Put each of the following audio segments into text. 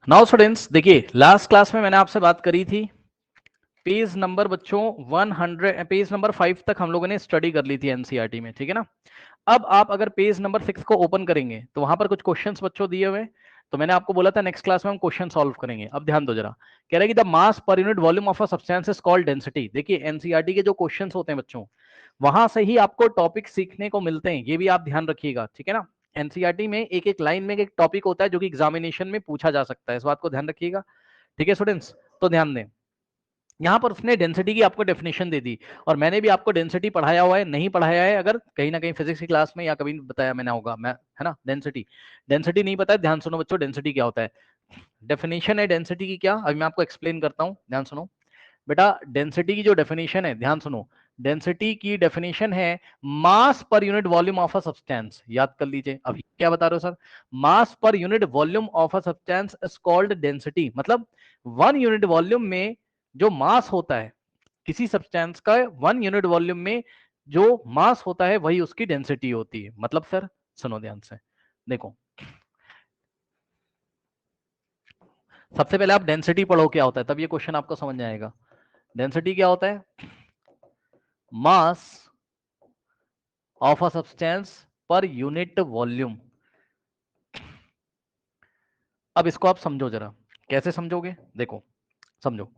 Now students देखिए, last class में मैंने आपसे बात करी थी पेज नंबर बच्चों 100, पेज नंबर 5 तक हम लोगों ने स्टडी कर ली थी एनसीईआरटी में, ठीक है ना। अब आप अगर पेज नंबर 6 को ओपन करेंगे तो वहां पर कुछ क्वेश्चंस बच्चों दिए हुए, तो मैंने आपको बोला था नेक्स्ट क्लास में हम क्वेश्चन सॉल्व करेंगे। अब ध्यान दो जरा, कह रहा है कि the mass per unit volume of a substance is called density. देखिए एनसीईआरटी के जो क्वेश्चंस होते हैं बच्चों, वहां से ही आपको टॉपिक सीखने को मिलते हैं, ये भी आप ध्यान रखिएगा, ठीक है ना। एनसीईआरटी में एक एक लाइन में एक टॉपिक होता है जो कि एग्जामिनेशन में पूछा जा सकता है, इस बात को ध्यान रखिएगा, ठीक है स्टूडेंट्स। तो ध्यान दें, यहां पर उसने डेंसिटी की आपको डेफिनेशन दे दी, और मैंने भी आपको डेंसिटी पढ़ाया हुआ है, नहीं पढ़ाया है अगर कहीं ना कहीं फिजिक्स की क्लास में या कभी बताया मैंने होगा, मैं है ना। डेंसिटी डेंसिटी नहीं पता है, ध्यान सुनो बच्चों, डेंसिटी क्या होता है। डेफिनेशन है डेंसिटी की क्या, अभी मैं आपको एक्सप्लेन करता हूं, ध्यान सुनो बेटा। डेंसिटी की जो डेफिनेशन है, ध्यान सुनो, डेंसिटी की डेफिनेशन है mass per unit volume of a substance. याद कर लीजिए, अभी क्या बता रहे हो sir, mass per unit volume of a substance is called density. मतलब 1 यूनिट वॉल्यूम में जो मास होता है किसी सब्सटेंस का, 1 यूनिट वॉल्यूम में जो मास होता है वही उसकी डेंसिटी होती है। मतलब सर सुनो ध्यान से, देखो सबसे पहले आप डेंसिटी पढ़ो क्या होता है, तब ये क्वेश्चन आपको समझ में आएगा। डेंसिटी क्या होता है, मास ऑफ अ सब्सटेंस पर यूनिट वॉल्यूम। अब इसको आप समझो जरा, कैसे समझोगे, देखो समझो,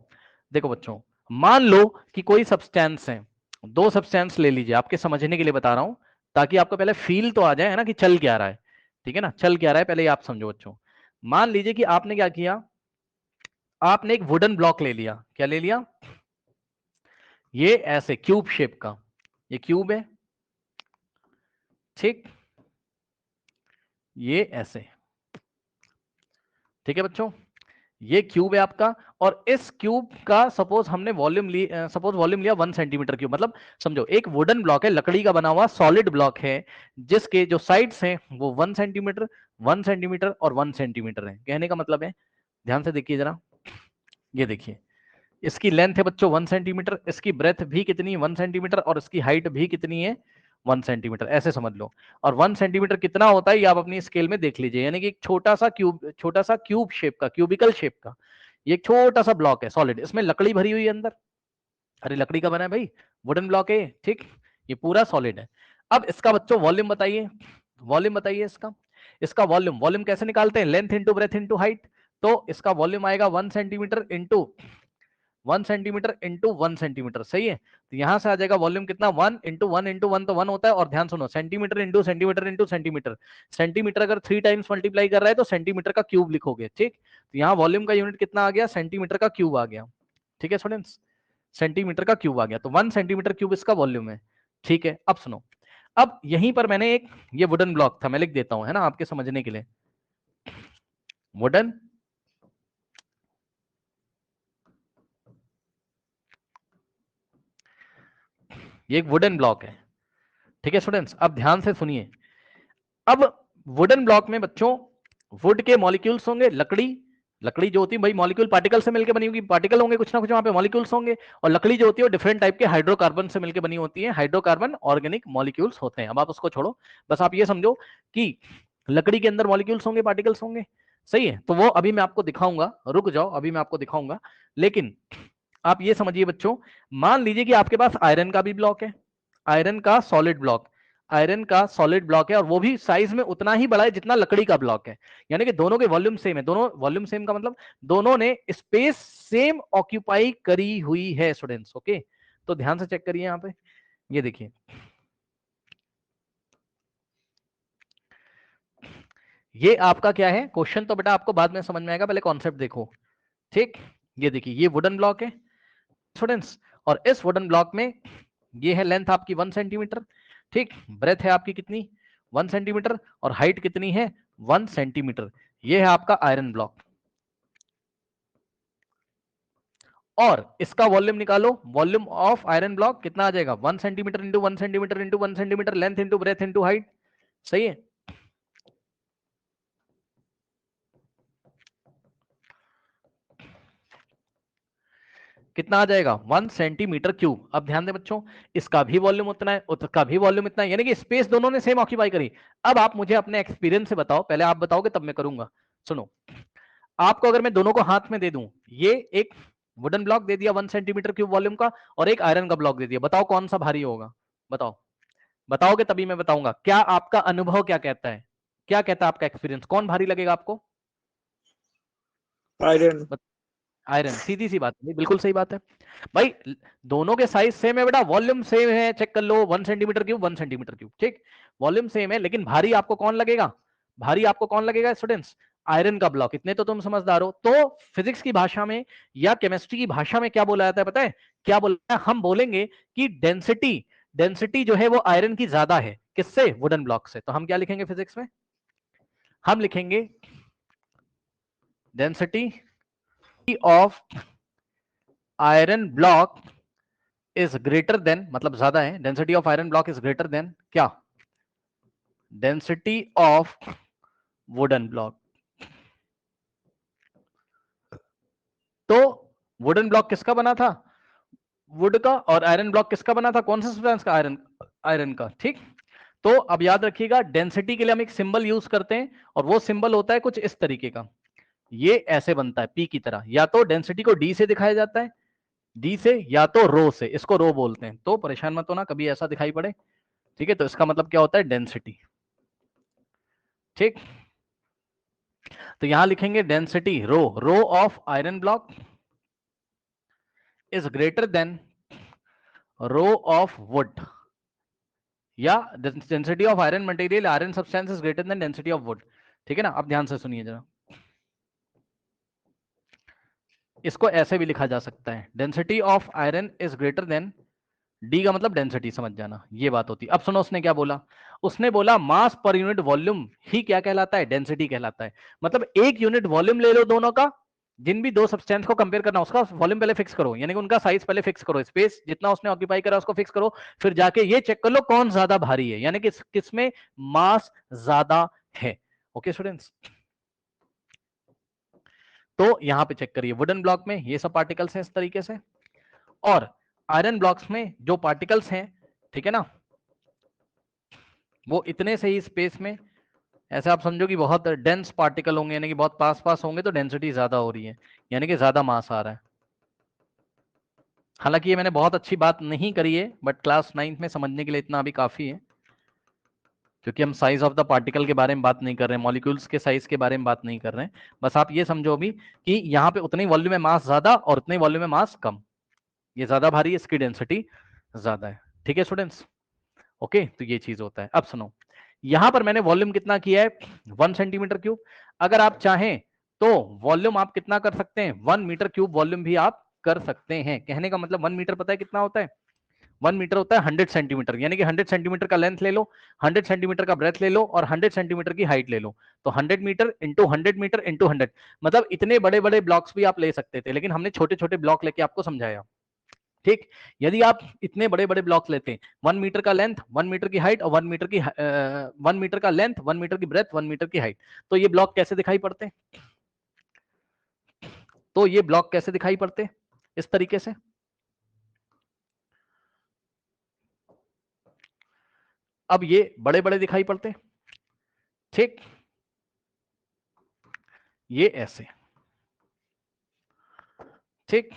देखो बच्चों, मान लो कि कोई सब्सटेंस है, दो सब्सटेंस ले लीजिए, आपके समझने के लिए बता रहा हूं, ताकि आपको पहले फील तो आ जाए है ना कि चल क्या रहा है, ठीक है ना, चल क्या रहा है, पहले ये आप समझो बच्चों। मान लीजिए कि आपने क्या किया, आपने एक वुडन ब्लॉक ले लिया, क्या ले लिया, ये ऐसे क्यूब शेप का, ये क्यूब है, ठीक, ये ऐसे, ठीक है बच्चों, ये क्यूब है आपका, और इस क्यूब का सपोज हमने वॉल्यूम सपोज वॉल्यूम लिया 1 सेंटीमीटर क्यूब। मतलब समझो एक वुडन ब्लॉक है, लकड़ी का बना हुआ सॉलिड ब्लॉक है, जिसके जो साइड्स हैं वो 1 सेंटीमीटर, 1 सेंटीमीटर और 1 सेंटीमीटर है। कहने का मतलब है, ध्यान से देखिए जरा, ये देखिए, इसकी लेंथ है बच्चों 1 सेंटीमीटर, इसकी ब्रेथ भी कितनी 1 सेंटीमीटर, और इसकी हाइट भी कितनी है 1 सेंटीमीटर, ऐसे समझ लो। और 1 सेंटीमीटर कितना होता है ये आप अपनी स्केल में देख लीजिए, यानी कि एक छोटा सा क्यूब शेप का, क्यूबिकल शेप का ये एक छोटा सा ब्लॉक है सॉलिड, इसमें लकड़ी भरी हुई है अंदर। अरे लकड़ी का बना है भाई, वुडन ब्लॉक है, ठीक, ये पूरा सॉलिड है। अब इसका बच्चों वॉल्यूम बताइए, वॉल्यूम बताइए इसका, इसका वॉल्यूम, वॉल्यूम कैसे निकालते हैं, length into breadth into height. तो इसका वॉल्यूम आएगा 1 centimetre into 1 centimetre into 1 centimetre, सही है। तो यहां से आ जाएगा वॉल्यूम कितना, 1 इंटू 1 तो 1 होता है, और ध्यान सुनो centimetre into centimetre into centimetre, centimetre अगर 3 टाइम्स मल्टीप्लाई कर रहा है तो सेंटीमीटर का क्यूब लिखोगे, ठीक। तो यहाँ वॉल्यूम का यूनिट कितना आ गया, सेंटीमीटर का क्यूब आ गया, ठीक है स्टूडेंट्स, सेंटीमीटर का क्यूब आ गया, तो 1 सेंटीमीटर क्यूब इसका वॉल्यूम है, ठीक है। अब सुनो, अब यहीं पर मैंने एक ये वुडन ब्लॉक था, मैं लिख देता हूं है ना आपके समझने के लिए, वुडन, ये एक वुडन ब्लॉक है, ठीक है स्टूडेंट्स। अब ध्यान से सुनिए, अब वुडन ब्लॉक में बच्चों वुड के मॉलिक्यूल्स होंगे, लकड़ी, लकड़ी जो होती है भाई मॉलिक्यूल पार्टिकल से मिलकर बनी होगी, पार्टिकल होंगे कुछ ना कुछ वहां पे, मॉलिक्यूल्स होंगे, और लकड़ी जो होती है वो डिफरेंट टाइप के हाइड्रोकार्बन से मिलकर बनी होती है, हाइड्रोकार्बन ऑर्गेनिक मॉलिक्यूल्स होते हैं। अब आप उसको छोड़ो, बस आप ये समझो कि लकड़ी के अंदर मॉलिक्यूल्स होंगे, पार्टिकल्स होंगे, सही है। तो वो अभी मैं आपको दिखाऊंगा, रुक जाओ अभी मैं आपको दिखाऊंगा, लेकिन आप ये समझिए बच्चों, मान लीजिए कि आपके पास आयरन का भी ब्लॉक है, आयरन का सॉलिड ब्लॉक, आयरन का सॉलिड ब्लॉक है, और वो भी साइज में उतना ही बड़ा है जितना लकड़ी का ब्लॉक है, यानी कि दोनों के वॉल्यूम सेम है, दोनों वॉल्यूम सेम का मतलब दोनों ने स्पेस सेम ऑक्यूपाई करी हुई है स्टूडेंट्स, ओके। तो ध्यान से चेक करिए यहाँ पे, ये देखिए, ये आपका क्या है, क्वेश्चन तो बेटा आपको बाद में समझ में आएगा, पहले कॉन्सेप्ट देखो, ठीक। ये देखिए ये वुडन ब्लॉक है स्टूडेंट्स, और इस वुडन ब्लॉक में ये है लेंथ आपकी 1 सेंटीमीटर, ठीक, ब्रेथ है आपकी कितनी 1 सेंटीमीटर, और हाइट कितनी है 1 सेंटीमीटर, ये है आपका आयरन ब्लॉक। और इसका वॉल्यूम निकालो, वॉल्यूम ऑफ आयरन ब्लॉक कितना आ जाएगा, 1 centimetre into 1 centimetre into 1 centimetre, length into breadth into height, सही है। कितना आ जाएगा 1 सेंटीमीटर क्यूब। अब ध्यान दें बच्चों, इसका भी वॉल्यूम उतना है, उसका भी वॉल्यूम इतना है, यानी कि स्पेस दोनों ने सेम ऑक्यूपाई करी। अब आप मुझे अपने एक्सपीरियंस से बताओ, पहले आप बताओगे तब मैं करूंगा, सुनो। आपको अगर मैं दोनों को हाथ में दे दूं, ये एक वुडन ब्लॉक दे दिया 1 सेंटीमीटर क्यूब वॉल्यूम का, और एक आयरन का ब्लॉक दे दिया, बताओ कौन सा भारी होगा? बताओ, बताओगे तभी मैं बताऊंगा। क्या आपका अनुभव क्या कहता है, क्या कहता है आपका एक्सपीरियंस, कौन भारी लगेगा आपको? आयरन। आयरन, सीधी सी बात है, बिल्कुल सही बात है भाई। दोनों के साइज सेम है बेटा, वॉल्यूम सेम है, चेक कर लो, 1 सेंटीमीटर क्यूब 1 सेंटीमीटर क्यूब, ठीक, वॉल्यूम सेम है, लेकिन भारी आपको कौन लगेगा? भारी आपको कौन लगेगा स्टूडेंट्स? आयरन का ब्लॉक। इतने तो तुम समझदार हो। तो फिजिक्स की भाषा में या केमिस्ट्री की भाषा में क्या बोला जाता है पता है? क्या बोला है? हम बोलेंगे कि डेंसिटी, डेंसिटी जो है वो आयरन की ज्यादा है, किससे? वुडन ब्लॉक से। तो हम क्या लिखेंगे फिजिक्स में? हम लिखेंगे density of iron block is greater than, मतलब ज्यादा है, density of iron block is greater than क्या? Density of wooden block. तो वुडन ब्लॉक किसका बना था? वुड का। और आयरन ब्लॉक किसका बना था? कौन सा सब्सटेंस का? आयरन, आयरन का, ठीक। तो अब याद रखिएगा, डेंसिटी के लिए हम एक सिंबल यूज करते हैं, और वो सिंबल होता है कुछ इस तरीके का, ये ऐसे बनता है पी की तरह। या तो डेंसिटी को डी से दिखाया जाता है, डी से, या तो रो से, इसको रो बोलते हैं। तो परेशान मत होना कभी ऐसा दिखाई पड़े, ठीक है। तो इसका मतलब क्या होता है? डेंसिटी, ठीक। तो यहां लिखेंगे density rho, rho of iron block is greater than rho of wood, या density of iron material, iron substance is greater than density of wood, ठीक है ना। अब ध्यान से सुनिए जरा, इसको ऐसे भी लिखा जा सकता है, density of iron is greater then, D का मतलब डेंसिटी, समझ जाना ये बात होती है। अब सुनो उसने क्या बोला, उसने बोला मास पर यूनिट वॉल्यूम ही क्या कहलाता है? डेंसिटी कहलाता है। मतलब एक यूनिट वॉल्यूम ले लो दोनों का, जिन भी दो सब्सटेंस को कंपेयर करना, उसका वॉल्यूम पहले फिक्स करो, यानी कि उनका साइज पहले फिक्स करो, स्पेस जितना उसने ऑक्यूपाई करा उसको फिक्स करो, फिर जाके ये चेक कर लो कौन ज्यादा भारी है, यानी कि किसमें मास ज्यादा है। ओके स्टूडेंट्स, तो यहां पे चेक करिए, वुडन ब्लॉक में ये सब पार्टिकल्स हैं इस तरीके से, और आयरन ब्लॉक्स में जो पार्टिकल्स हैं, ठीक है ना, वो इतने से ही स्पेस में, ऐसे आप समझो कि बहुत डेंस पार्टिकल होंगे, यानी कि बहुत पास पास होंगे, तो डेंसिटी ज्यादा हो रही है, यानी कि ज्यादा मास आ रहा है। हालांकि ये मैंने बहुत अच्छी बात नहीं करी है, बट क्लास 9th में समझने के लिए इतना अभी काफी है, क्योंकि हम साइज ऑफ द पार्टिकल के बारे में बात नहीं कर रहे हैं, मॉलिक्यूल्स के साइज के बारे में बात नहीं कर रहे हैं। बस आप ये समझो अभी कि यहाँ पे उतनी वॉल्यूम में मास ज्यादा और उतनी वॉल्यूम में मास कम, ये ज्यादा भारी है, इसकी डेंसिटी ज्यादा है, ठीक है स्टूडेंट्स। ओके, तो ये चीज होता है। अब सुनो, यहां पर मैंने वॉल्यूम कितना किया है? 1 सेंटीमीटर क्यूब। अगर आप चाहें तो वॉल्यूम आप कितना कर सकते हैं? 1 मीटर क्यूब वॉल्यूम भी आप कर सकते हैं। कहने का मतलब 1 मीटर पता है कितना होता है? 1 मीटर होता है 100 सेंटीमीटर, यानी कि 100 सेंटीमीटर का लेंथ ले लो, 100 सेंटीमीटर का ब्रेथ ले लो, और 100 सेंटीमीटर की हाइट ले लो। तो 100 मीटर इंटू 100 मीटर इंटू 100, मतलब इतने बड़े बड़े ब्लॉक्स भी आप ले सकते थे, लेकिन हमने छोटे छोटे ब्लॉक लेके आपको समझाया, ठीक। यदि आप इतने बड़े बड़े ब्लॉक्स लेते हैं, 1 मीटर का लेंथ, 1 मीटर की हाइट, और 1 मीटर की 1 मीटर का लेंथ, 1 मीटर की ब्रेथ, 1 मीटर की हाइट, तो ये ब्लॉक कैसे दिखाई पड़ते हैं? तो ये ब्लॉक कैसे दिखाई पड़ते हैं? इस तरीके से। अब ये बड़े बड़े दिखाई पड़ते हैं, ठीक, ये ऐसे, ठीक।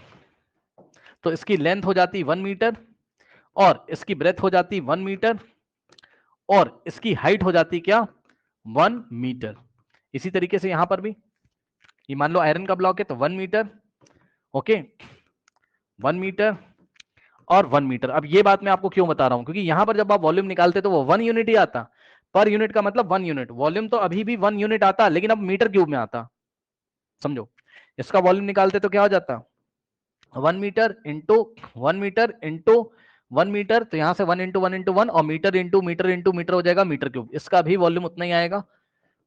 तो इसकी लेंथ हो जाती 1 मीटर, और इसकी ब्रेथ हो जाती 1 मीटर, और इसकी हाइट हो जाती क्या? 1 मीटर। इसी तरीके से यहां पर भी, ये मान लो आयरन का ब्लॉक है, तो 1 मीटर, ओके, 1 मीटर और 1 मीटर। अब ये बात मैं आपको क्यों बता रहा हूं, क्योंकि यहां पर जब आप वॉल्यूम निकालते तो वो 1 यूनिट ही आता, पर यूनिट का मतलब 1 यूनिट, वॉल्यूम तो अभी भी 1 यूनिट आता, लेकिन अब मीटर क्यूब में आता, समझो। इसका वॉल्यूम निकालते तो क्या हो जाता? 1 metre into 1 metre into 1 metre, तो यहां से 1 इंटू 1 इंटू 1, और metre into metre into metre हो जाएगा मीटर क्यूब। इसका भी वॉल्यूम उतना ही आएगा,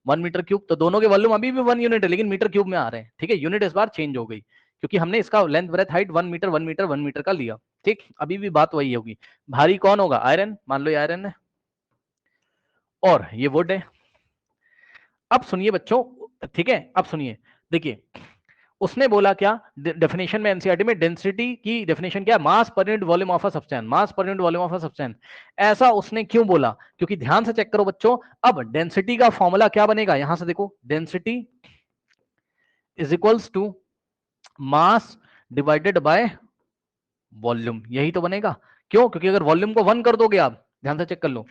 1 मीटर क्यूब। तो दोनों के वॉल्यूम अभी भी 1 यूनिट है, लेकिन मीटर क्यूब में आ रहे हैं, ठीक है। यूनिट इस बार चेंज हो गई, क्योंकि हमने इसका length breadth height 1 metre 1 metre 1 metre का लिया, ठीक। अभी भी बात वही होगी, भारी कौन होगा? आयरन, मान लो ये आयरन है और ये वुड है। अब सुनिए बच्चों, ठीक है, अब सुनिए, देखिए उसने बोला क्या डेफिनेशन में, एनसीईआरटी में डेंसिटी की डेफिनेशन क्या? Mass per unit volume of a substance, mass per unit volume of a substance. ऐसा उसने क्यों बोला? क्योंकि ध्यान से चेक करो बच्चों, अब डेंसिटी का फॉर्मूला क्या बनेगा? यहां से देखो, density is equals to mass divided by volume, यही तो बनेगा। क्यों? क्योंकि अगर वॉल्यूम को 1 कर दोगे आप, ध्यान से चेक कर लो,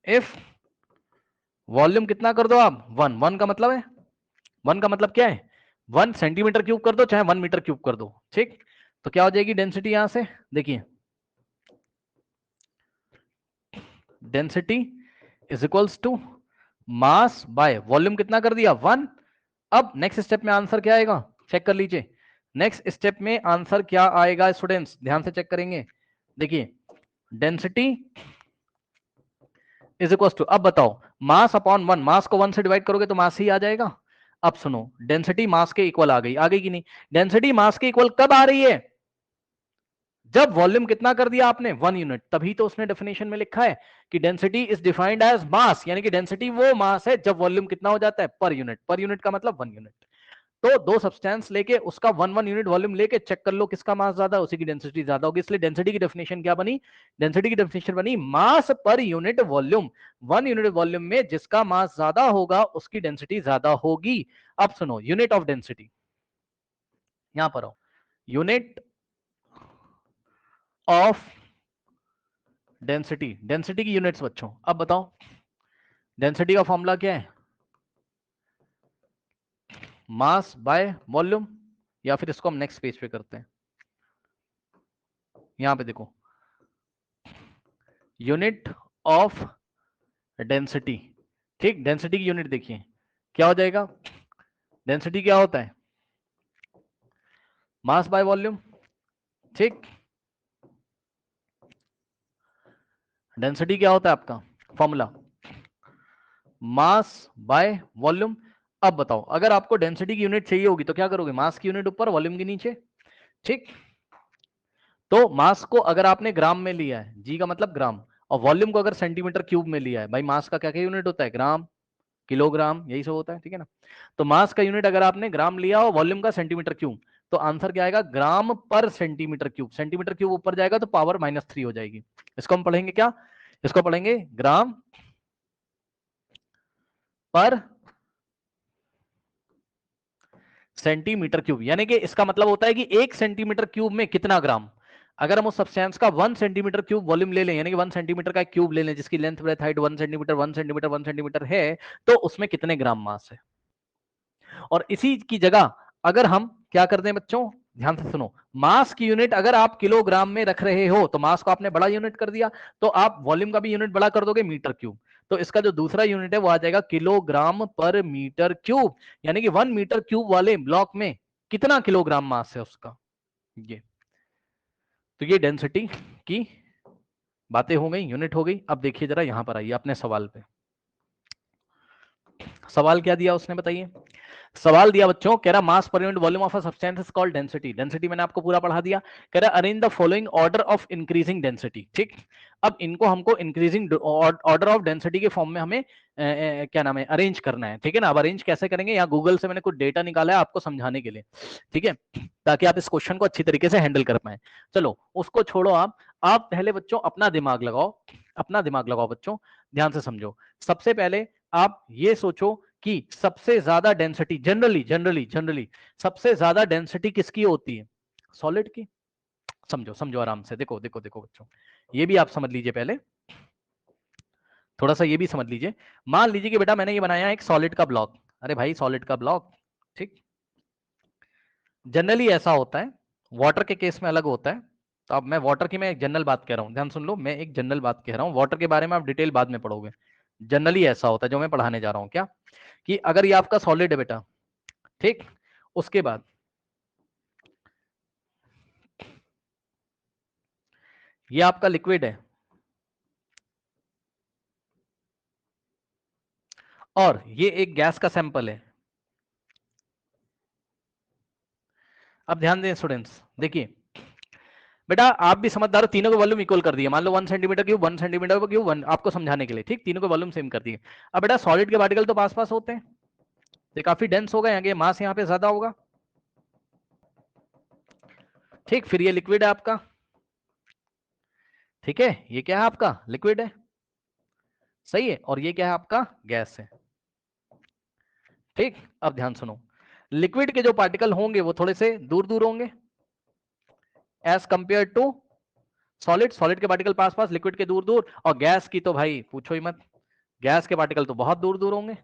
इफ वॉल्यूम कितना कर दो आप 1, 1 का मतलब है, 1 का मतलब क्या है, 1 सेंटीमीटर क्यूब कर दो चाहे 1 मीटर क्यूब कर दो, ठीक। तो क्या हो जाएगी डेंसिटी यहां से, देखिए density is equals to mass by volume कितना कर दिया 1। अब नेक्स्ट स्टेप में आंसर क्या आएगा, चेक कर लीजिए। नेक्स्ट स्टेप में आंसर क्या आएगा स्टूडेंट्स, ध्यान से चेक करेंगे। देखिए डेंसिटी इज इक्वल टू, अब बताओ मास अपॉन 1, मास को 1 से डिवाइड करोगे तो मास ही आ जाएगा। अब सुनो, डेंसिटी मास के इक्वल आ गई कि नहीं? डेंसिटी मास के इक्वल कब आ रही है, जब वॉल्यूम कितना कर दिया आपने 1 यूनिट। तभी तो उसने डेफिनेशन में लिखा है कि density is defined as mass, यानी कि डेंसिटी वो मास है जब वॉल्यूम कितना हो जाता है पर यूनिट। पर यूनिट का मतलब 1 यूनिट। तो दो सब्सटेंस लेके उसका 1 यूनिट वॉल्यूम लेके चेक कर लो किसका मास ज्यादा है, उसी की डेंसिटी ज्यादा होगी। इसलिए डेंसिटी की डेफिनेशन क्या बनी, डेंसिटी की डेफिनेशन बनी मास per unit volume. 1 unit volume में जिसका मास ज्यादा होगा उसकी डेंसिटी ज्यादा होगी। अब सुनो यूनिट ऑफ डेंसिटी, यहां पर हो, यूनिट ऑफ डेंसिटी, डेंसिटी की यूनिट्स बच्चों। अब बताओ डेंसिटी का फॉर्मूला क्या है, मास बाय वॉल्यूम, या फिर इसको हम नेक्स्ट पेज पे करते हैं। यहां पे देखो यूनिट ऑफ डेंसिटी, ठीक। डेंसिटी की यूनिट देखिए क्या हो जाएगा, डेंसिटी क्या होता है, मास बाय वॉल्यूम, ठीक। डेंसिटी क्या होता है आपका फॉर्मूला, मास बाय वॉल्यूम। अब बताओ अगर आपको डेंसिटी की यूनिट चाहिए होगी तो क्या करोगे, मास की यूनिट ऊपर वॉल्यूम के नीचे, ठीक। तो मास को अगर आपने ग्राम में लिया है, जी का मतलब ग्राम, और वॉल्यूम को अगर सेंटीमीटर क्यूब में लिया है, भाई मास का क्या क्या यूनिट होता है, ग्राम किलोग्राम यही सब होता है, ठीक है ना। तो मास का यूनिट अगर आपने ग्राम लिया और वॉल्यूम का सेंटीमीटर क्यूब, तो आंसर क्या आएगा, ग्राम पर सेंटीमीटर क्यूब। सेंटीमीटर क्यूब ऊपर जाएगा तो पावर -3 हो जाएगी। इसको हम पढ़ेंगे क्या, इसको पढ़ेंगे ग्राम पर सेंटीमीटर क्यूब, यानी कि इसका मतलब होता है कि 1 सेंटीमीटर क्यूब में कितना ग्राम। अगर हम उस सब्सटेंस का 1 सेंटीमीटर क्यूब वॉल्यूम ले लें, यानी कि 1 सेंटीमीटर का क्यूब ले लें जिसकी length breadth height 1 centimetre 1 centimetre 1 centimetre है, तो उसमें कितने ग्राम मास है। और इसी की जगह अगर हम क्या करते हैं बच्चों, ध्यान से सुनो, मास की यूनिट अगर आप किलोग्राम में रख रहे हो तो मास को आपने बड़ा यूनिट कर दिया, तो आप वॉल्यूम का भी यूनिट बड़ा कर दोगे मीटर क्यूब। तो इसका जो दूसरा यूनिट है वो आ जाएगा किलोग्राम पर मीटर क्यूब, यानी कि 1 मीटर क्यूब वाले ब्लॉक में कितना किलोग्राम मास है उसका। ये तो ये डेंसिटी की बातें हो गई, यूनिट हो गई। अब देखिए जरा यहां पर आइए अपने सवाल पे। सवाल क्या दिया उसने बताइए, सवाल दिया बच्चों, कह रहा mass per unit volume of a substance is called density. Density मैंने आपको पूरा पढ़ा दिया। कह रहा arrange the following order of increasing density, ठीक। अब इनको हमको इंक्रीजिंग ऑर्डर ऑफ डेंसिटी के फॉर्म में हमें क्या नाम है अरेंज करना है, ठीक है ना। अब अरेंज कैसे करेंगे, यहाँ गूगल से मैंने कुछ डेटा निकाला है आपको समझाने के लिए, ठीक है, ताकि आप इस क्वेश्चन को अच्छी तरीके से हैंडल कर पाए। चलो उसको छोड़ो, आप पहले बच्चों अपना दिमाग लगाओ, अपना दिमाग लगाओ बच्चों, ध्यान से समझो। सबसे पहले आप ये सोचो कि सबसे ज्यादा डेंसिटी जनरली जनरली जनरली सबसे ज्यादा डेंसिटी किसकी होती है, सॉलिड की। समझो समझो आराम से, देखो देखो देखो बच्चों, ये भी आप समझ लीजिए पहले, थोड़ा सा ये भी समझ लीजिए। मान लीजिए कि बेटा मैंने ये बनाया एक सॉलिड का ब्लॉक, अरे भाई सॉलिड का ब्लॉक, ठीक। जनरली ऐसा होता है, वाटर के केस में अलग होता है। तो अब मैं वाटर की मैं एक जनरल बात कह रहा हूं, ध्यान सुन लो, मैं एक जनरल बात कह रहा हूं, वाटर के बारे में आप डिटेल बाद में पढ़ोगे। जनरली ऐसा होता है जो मैं पढ़ाने जा रहा हूं क्या, कि अगर ये आपका सॉलिड है बेटा, ठीक, उसके बाद ये आपका लिक्विड है और ये एक गैस का सैंपल है। अब ध्यान दें स्टूडेंट्स, देखिए बेटा आप भी समझदार हो, तीनों के वॉल्यूम इक्वल कर दिए, मान लो 1 सेंटीमीटर क्यूब 1 सेंटीमीटर क्यूब 1, आपको समझाने के लिए, ठीक, तीनों के वॉल्यूम सेम कर दिए। अब बेटा सॉलिड के पार्टिकल तो पास पास होते हैं, ये काफी डेंस होगा, यहाँ मास यहाँ पे ज्यादा होगा, ठीक। फिर ये लिक्विड है आपका, ठीक है, ये क्या है आपका लिक्विड है, सही है, और ये क्या है आपका गैस है, ठीक, अब ध्यान सुनो, लिक्विड के जो पार्टिकल होंगे वो थोड़े से दूर दूर होंगे as compare to solid. Solid के पार्टिकल पास पास, लिक्विड के दूर दूर, और गैस की तो भाई पूछो ही मत, गैस के पार्टिकल तो बहुत दूर दूर होंगे।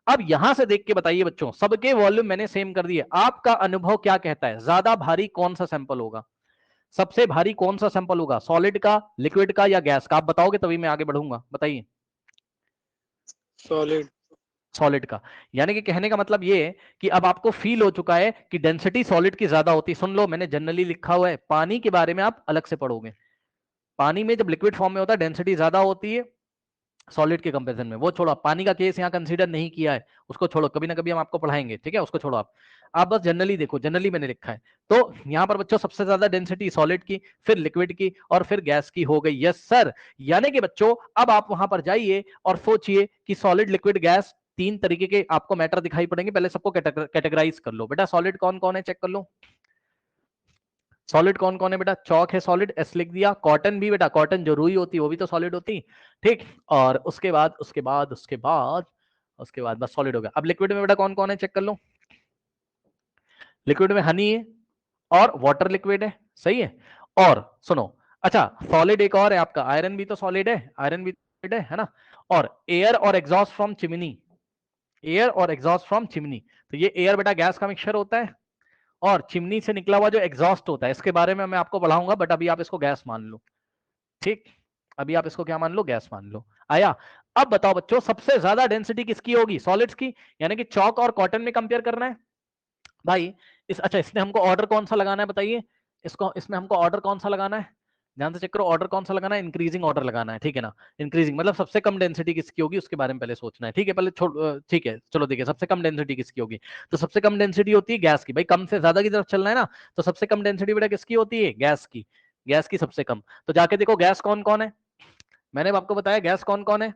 अब यहां से देख के बताइए बच्चों, सबके वॉल्यूम मैंने सेम कर दिए, आपका अनुभव क्या कहता है, ज्यादा भारी कौन सा सैंपल होगा, सबसे भारी कौन सा सैंपल होगा, सॉलिड का, लिक्विड का, या गैस का? आप बताओगे तभी मैं आगे बढ़ूंगा, बताइए। सॉलिड। सॉलिड का। यानी कि कहने का मतलब ये है कि अब आपको फील हो चुका है कि डेंसिटी सॉलिड की ज्यादा होती है। सुन लो, मैंने जनरली लिखा हुआ है, पानी के बारे में आप अलग से पढ़ोगे। पानी में जब लिक्विड फॉर्म में होता है डेंसिटी ज्यादा होती है सॉलिड के कंपैरिजन में। वो छोड़ो, पानी का केस यहाँ कंसीडर नहीं किया है, उसको छोड़ो, कभी ना कभी हम आपको पढ़ाएंगे, ठीक है, उसको छोड़ो आप बस जनरली देखो, जनरली मैंने लिखा है। तो यहाँ पर बच्चों सबसे ज्यादा डेंसिटी सॉलिड की, फिर लिक्विड की, और फिर गैस की हो गई। Yes sir. यानी कि बच्चों अब आप वहां पर जाइए और सोचिए कि सॉलिड, लिक्विड, गैस, तीन तरीके के आपको मैटर दिखाई पड़ेंगे। पहले सबको कैटेगराइज कर लो बेटा। सॉलिड कौन कौन है चेक कर लो। सॉलिड कौन कौन है बेटा? चौक है सॉलिड, एस लिख दिया। कॉटन भी बेटा, कॉटन जो रुई होती है वो भी तो सॉलिड होती, ठीक। और उसके बाद बस सॉलिड हो गया। अब लिक्विड में बेटा कौन कौन है चेक कर लो। लिक्विड में हनी है और वाटर लिक्विड है, सही है। और सुनो, अच्छा सॉलिड एक और है आपका, आयरन भी तो सॉलिड है, आयरन भी सॉलिड है ना। और एयर और एग्जॉस्ट फ्रॉम चिमनी, एयर और एग्जॉस्ट फ्रॉम चिमनी, तो ये एयर बेटा गैस का मिक्सचर होता है, और चिमनी से निकला हुआ जो एग्जॉस्ट होता है, इसके बारे में मैं आपको पढ़ाऊंगा, बट अभी आप इसको गैस मान लो, ठीक। अभी आप इसको क्या मान लो? गैस मान लो। आया? अब बताओ बच्चों, सबसे ज्यादा डेंसिटी किसकी होगी? सॉलिड्स की। यानी कि चौक और कॉटन में कंपेयर करना है भाई। अच्छा, इसमें हमको ऑर्डर कौन सा लगाना है बताइए, इसको, इसमें हमको ऑर्डर कौन सा लगाना है? ध्यान से चेक करो, ऑर्डर कौन सा लगाना है? इंक्रीजिंग ऑर्डर लगाना है, ठीक है ना। इंक्रीजिंग मतलब सबसे कम डेंसिटी किसकी होगी उसके बारे में पहले सोचना है, ठीक है। पहले ठीक है, चलो देखिए, सबसे कम डेंसिटी किसकी होगी? तो सबसे कम डेंसिटी होती है गैस की। भाई कम से ज्यादा की तरफ चलना है ना, तो सबसे कम डेंसिटी बेटा किसकी होती है? गैस की। गैस की सबसे कम। तो जाके देखो गैस कौन कौन है, मैंने आपको बताया गैस कौन कौन है।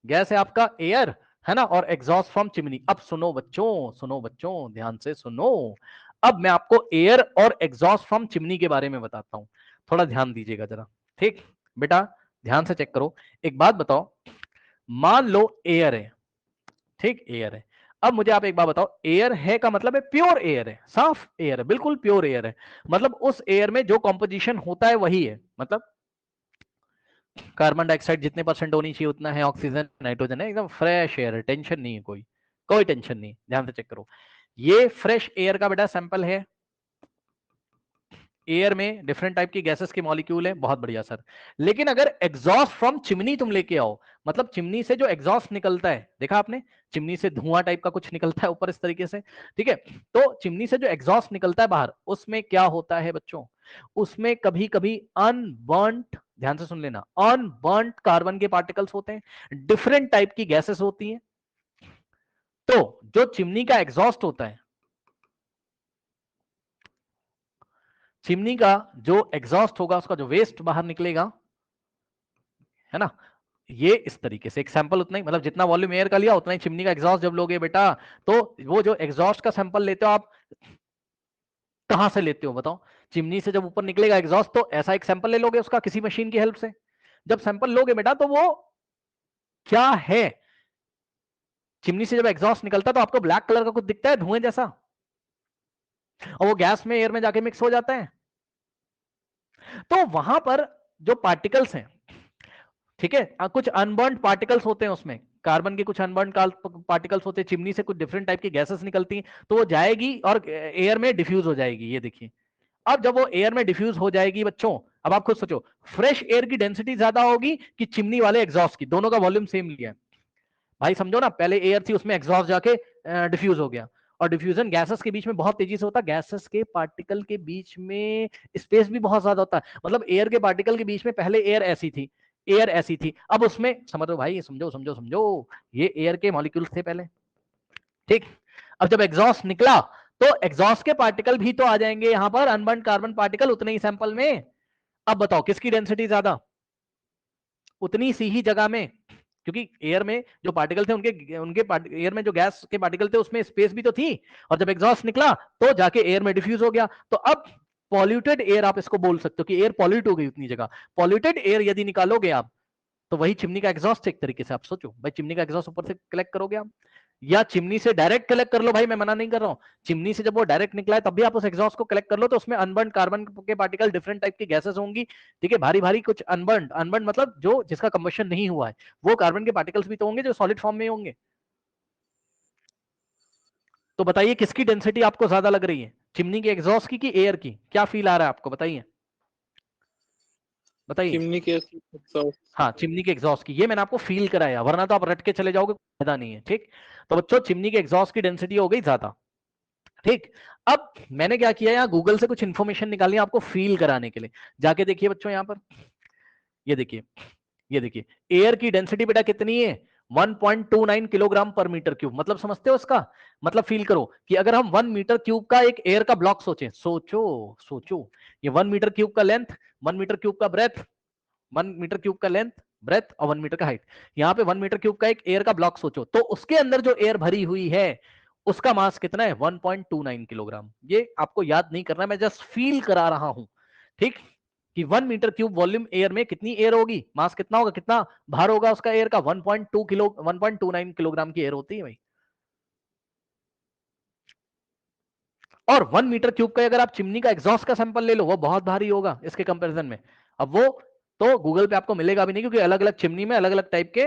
गैस है आपका एयर, है ना, और एग्जॉस्ट फ्रॉम चिमनी। अब सुनो बच्चों, सुनो बच्चों, ध्यान से सुनो। अब मैं आपको एयर और एग्जॉस्ट फ्रॉम चिमनी के बारे में बताता हूं, थोड़ा ध्यान दीजिएगा जरा, ठीक बेटा, ध्यान से चेक करो। एक बात बताओ, मान लो एयर है, ठीक, एयर है। अब मुझे आप एक बात बताओ, एयर है का मतलब है प्योर एयर है, साफ एयर है, बिल्कुल प्योर एयर है, मतलब उस एयर में जो कॉम्पोजिशन होता है वही है, मतलब कार्बन डाइऑक्साइड जितने परसेंट होनी चाहिए उतना है, ऑक्सीजन, नाइट्रोजन है, एकदम फ्रेश एयर है, टेंशन नहीं है, कोई कोई टेंशन नहीं। ध्यान से चेक करो, ये फ्रेश एयर का बेटा सैंपल है। एयर में डिफरेंट टाइप की गैसेस के मॉलिक्यूल है, बहुत बढ़िया सर। लेकिन अगर एग्जॉस्ट फ्रॉम चिमनी तुम लेके आओ, मतलब चिमनी से जो एग्जॉस्ट निकलता है, देखा आपने, चिमनी से धुआं टाइप का कुछ निकलता है ऊपर इस तरीके से, ठीक है। तो चिमनी से जो एग्जॉस्ट निकलता है बाहर, उसमें क्या होता है बच्चों? उसमें कभी कभी अनबर्न्ट, ध्यान से सुन लेना, अनबर्न्ट कार्बन के पार्टिकल्स होते हैं, डिफरेंट टाइप की गैसेस होती हैं। तो जो चिमनी का एग्जॉस्ट होता है, चिमनी का जो एग्जॉस्ट होगा, उसका जो वेस्ट बाहर निकलेगा, है ना, ये इस तरीके से एक सैंपल उतना ही, मतलब जितना वॉल्यूम एयर का लिया उतना ही चिमनी का एग्जॉस्ट जब लोगे बेटा, तो वो जो एग्जॉस्ट का सैंपल लेते हो आप, कहां से लेते हो बताओ? चिमनी से जब ऊपर निकलेगा एग्जॉस्ट, तो ऐसा एक सैंपल ले लोगे उसका किसी मशीन की हेल्प से। जब सैंपल लोगे बेटा, तो वो क्या है, चिमनी से जब एग्जॉस्ट निकलता है तो आपको ब्लैक कलर का कुछ दिखता है धुएं जैसा, और वो गैस में, एयर में जाके मिक्स हो जाता है। तो वहां पर जो पार्टिकल्स हैं, ठीक है, कुछ अनबर्न्ड पार्टिकल्स होते हैं उसमें, कार्बन के कुछ अनबर्न्ड पार्टिकल्स होते हैं, चिमनी से कुछ डिफरेंट टाइप की गैसेस निकलती हैं, तो वो जाएगी और एयर में डिफ्यूज हो जाएगी, ये देखिए। अब जब वो एयर में डिफ्यूज हो जाएगी बच्चों, अब आप खुद सोचो, फ्रेश एयर की डेंसिटी ज्यादा होगी कि चिमनी वाले एग्जॉस्ट की? दोनों का वॉल्यूम सेम लिया है भाई, समझो ना, पहले एयर थी, उसमें एग्जॉस्ट जाके डिफ्यूज हो गया, और डिफ्यूजन गैसेस के बीच में बहुत तेजी से होता है, गैसेस के पार्टिकल के बीच में स्पेस भी बहुत ज्यादा होता है, मतलब एयर के पार्टिकल के बीच में पहले एयर ऐसी थी, एयर ऐसी थी, अब उसमें समझो भाई, समझो समझो समझो, ये एयर के मॉलिक्यूल्स थे पहले, ठीक। अब जब एग्जॉस्ट निकला, तो एग्जॉस्ट के पार्टिकल भी तो आ जाएंगे यहां पर, अनबर्न्ड कार्बन पार्टिकल उतने ही सैंपल में। अब बताओ किसकी डेंसिटी ज्यादा? उतनी सी ही जगह में, क्योंकि एयर में जो पार्टिकल थे, उनके उनके एयर में जो गैस के पार्टिकल थे उसमें स्पेस भी तो थी, और जब एग्जॉस्ट निकला तो जाके एयर में डिफ्यूज हो गया। तो अब पॉल्यूटेड एयर, आप इसको बोल सकते हो कि एयर पॉल्यूट हो गई उतनी जगह। पॉल्यूटेड एयर यदि निकालोगे आप, तो वही चिमनी का एग्जॉस्ट, एक तरीके से आप सोचो भाई, चिमनी का एग्जॉस्ट ऊपर से कलेक्ट करोगे आप, या चिमनी से डायरेक्ट कलेक्ट कर लो भाई, मैं मना नहीं कर रहा हूं, चिमनी से जब वो डायरेक्ट निकला है तब भी आप उस एग्जॉस्ट को कलेक्ट कर लो, तो उसमें अनबर्न कार्बन के पार्टिकल, डिफरेंट टाइप की गैसेस होंगी, ठीक है, भारी भारी कुछ अनबर्न, अनबर्न मतलब जो जिसका कंबशन नहीं हुआ है, वो कार्बन के पार्टिकल्स भी तो होंगे जो सॉलिड फॉर्म में होंगे। तो बताइए किसकी डेंसिटी आपको ज्यादा लग रही है, चिमनी के एग्जॉस्ट की कि एयर की, क्या फील आ रहा है आपको, बताइए बताइए। चिमनी के एग्जॉस्ट। हाँ चिमनी के एग्जॉस्ट की, ये मैंने आपको फील कराया, वरना तो आप रट के चले जाओगे, फायदा नहीं है, ठीक। तो बच्चों चिमनी के एग्जॉस्ट की डेंसिटी हो गई ज्यादा, ठीक। अब मैंने क्या किया, यहाँ गूगल से कुछ इंफॉर्मेशन निकाली आपको फील कराने के लिए, जाके देखिए बच्चों यहाँ पर, ये देखिए, ये देखिए, एयर की डेंसिटी बेटा कितनी है, 1.29 किलोग्राम पर मीटर क्यूब, मतलब समझते हो इसका मतलब, फील करो कि अगर हम 1 मीटर क्यूब का एक एयर का ब्लॉक सोचें, सोचो सोचो, ये 1 मीटर क्यूब का लेंथ, 1 मीटर क्यूब का ब्रेथ, 1 मीटर क्यूब का लेंथ, ब्रेथ और 1 मीटर का हाइट, यहाँ पे 1 मीटर क्यूब का एक एयर का ब्लॉक सोचो, तो उसके अंदर जो एयर भरी हुई है उसका मास कितना है, 1.29 किलोग्राम। ये आपको याद नहीं करना, मैं जस्ट फील करा रहा हूं, ठीक, कि 1 मीटर क्यूब वॉल्यूम एयर में कितनी एयर होगी, मास कितना होगा, कितना भार होगा उसका एयर का, 1.29 किलोग्राम की एयर होती है भाई। और 1 मीटर क्यूब का अगर आप चिमनी का एग्जॉस्ट का सैंपल ले लो, वो बहुत भारी होगा इसके कंपैरिजन में। अब वो तो गूगल पे आपको मिलेगा भी नहीं, क्योंकि अलग अलग चिमनी में अलग अलग टाइप के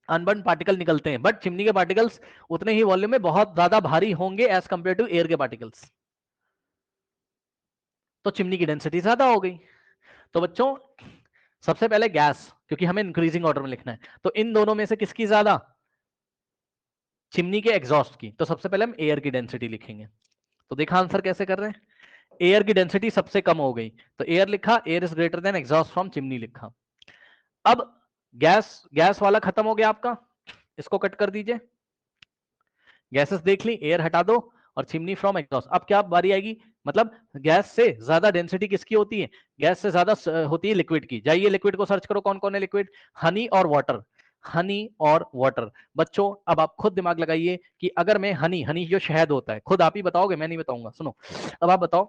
अनबर्न पार्टिकल निकलते हैं, बट चिमनी के पार्टिकल्स उतने ही वॉल्यूम में बहुत ज्यादा भारी होंगे एज कंपेयर टू एयर के पार्टिकल्स, तो चिमनी की डेंसिटी ज्यादा हो गई। तो बच्चों सबसे पहले गैस, क्योंकि हमें इंक्रीजिंग ऑर्डर में लिखना है, तो इन दोनों में से किसकी ज्यादा, चिमनी के एग्जॉस्ट की, तो सबसे पहले हम एयर की डेंसिटी लिखेंगे। तो देखा आंसर कैसे कर रहे हैं, एयर की डेंसिटी सबसे कम हो गई, तो एयर लिखा, air is greater then exhaust from chimney लिखा। अब गैस, गैस वाला खत्म हो गया आपका, इसको कट कर दीजिए, गैसेस देख ली, एयर हटा दो, और चिमनी फ्रॉम एग्जॉस्ट। अब क्या बारी आएगी, मतलब गैस से ज्यादा डेंसिटी किसकी होती है, गैस से ज्यादा होती है लिक्विड की। जाइए लिक्विड को सर्च करो, कौन कौन है लिक्विड, हनी और वाटर, हनी और वाटर। बच्चों अब आप खुद दिमाग लगाइए कि अगर मैं हनी, हनी जो शहद होता है, खुद आप ही बताओगे, मैं नहीं बताऊंगा, सुनो। अब आप बताओ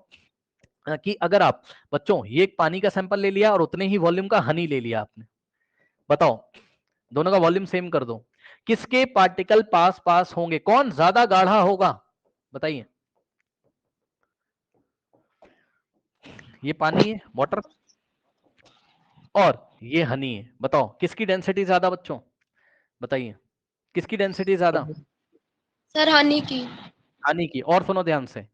कि अगर आप, बच्चों ये एक पानी का सैंपल ले लिया और उतने ही वॉल्यूम का हनी ले लिया आपने, बताओ दोनों का वॉल्यूम सेम कर दो, किसके पार्टिकल पास पास होंगे, कौन ज्यादा गाढ़ा होगा, बताइए। ये पानी है वाटर, और ये हनी है, बताओ किसकी डेंसिटी ज्यादा बच्चों, बताइए किसकी डेंसिटी ज्यादा, सर हनी की। हनी की। और सुनो ध्यान से,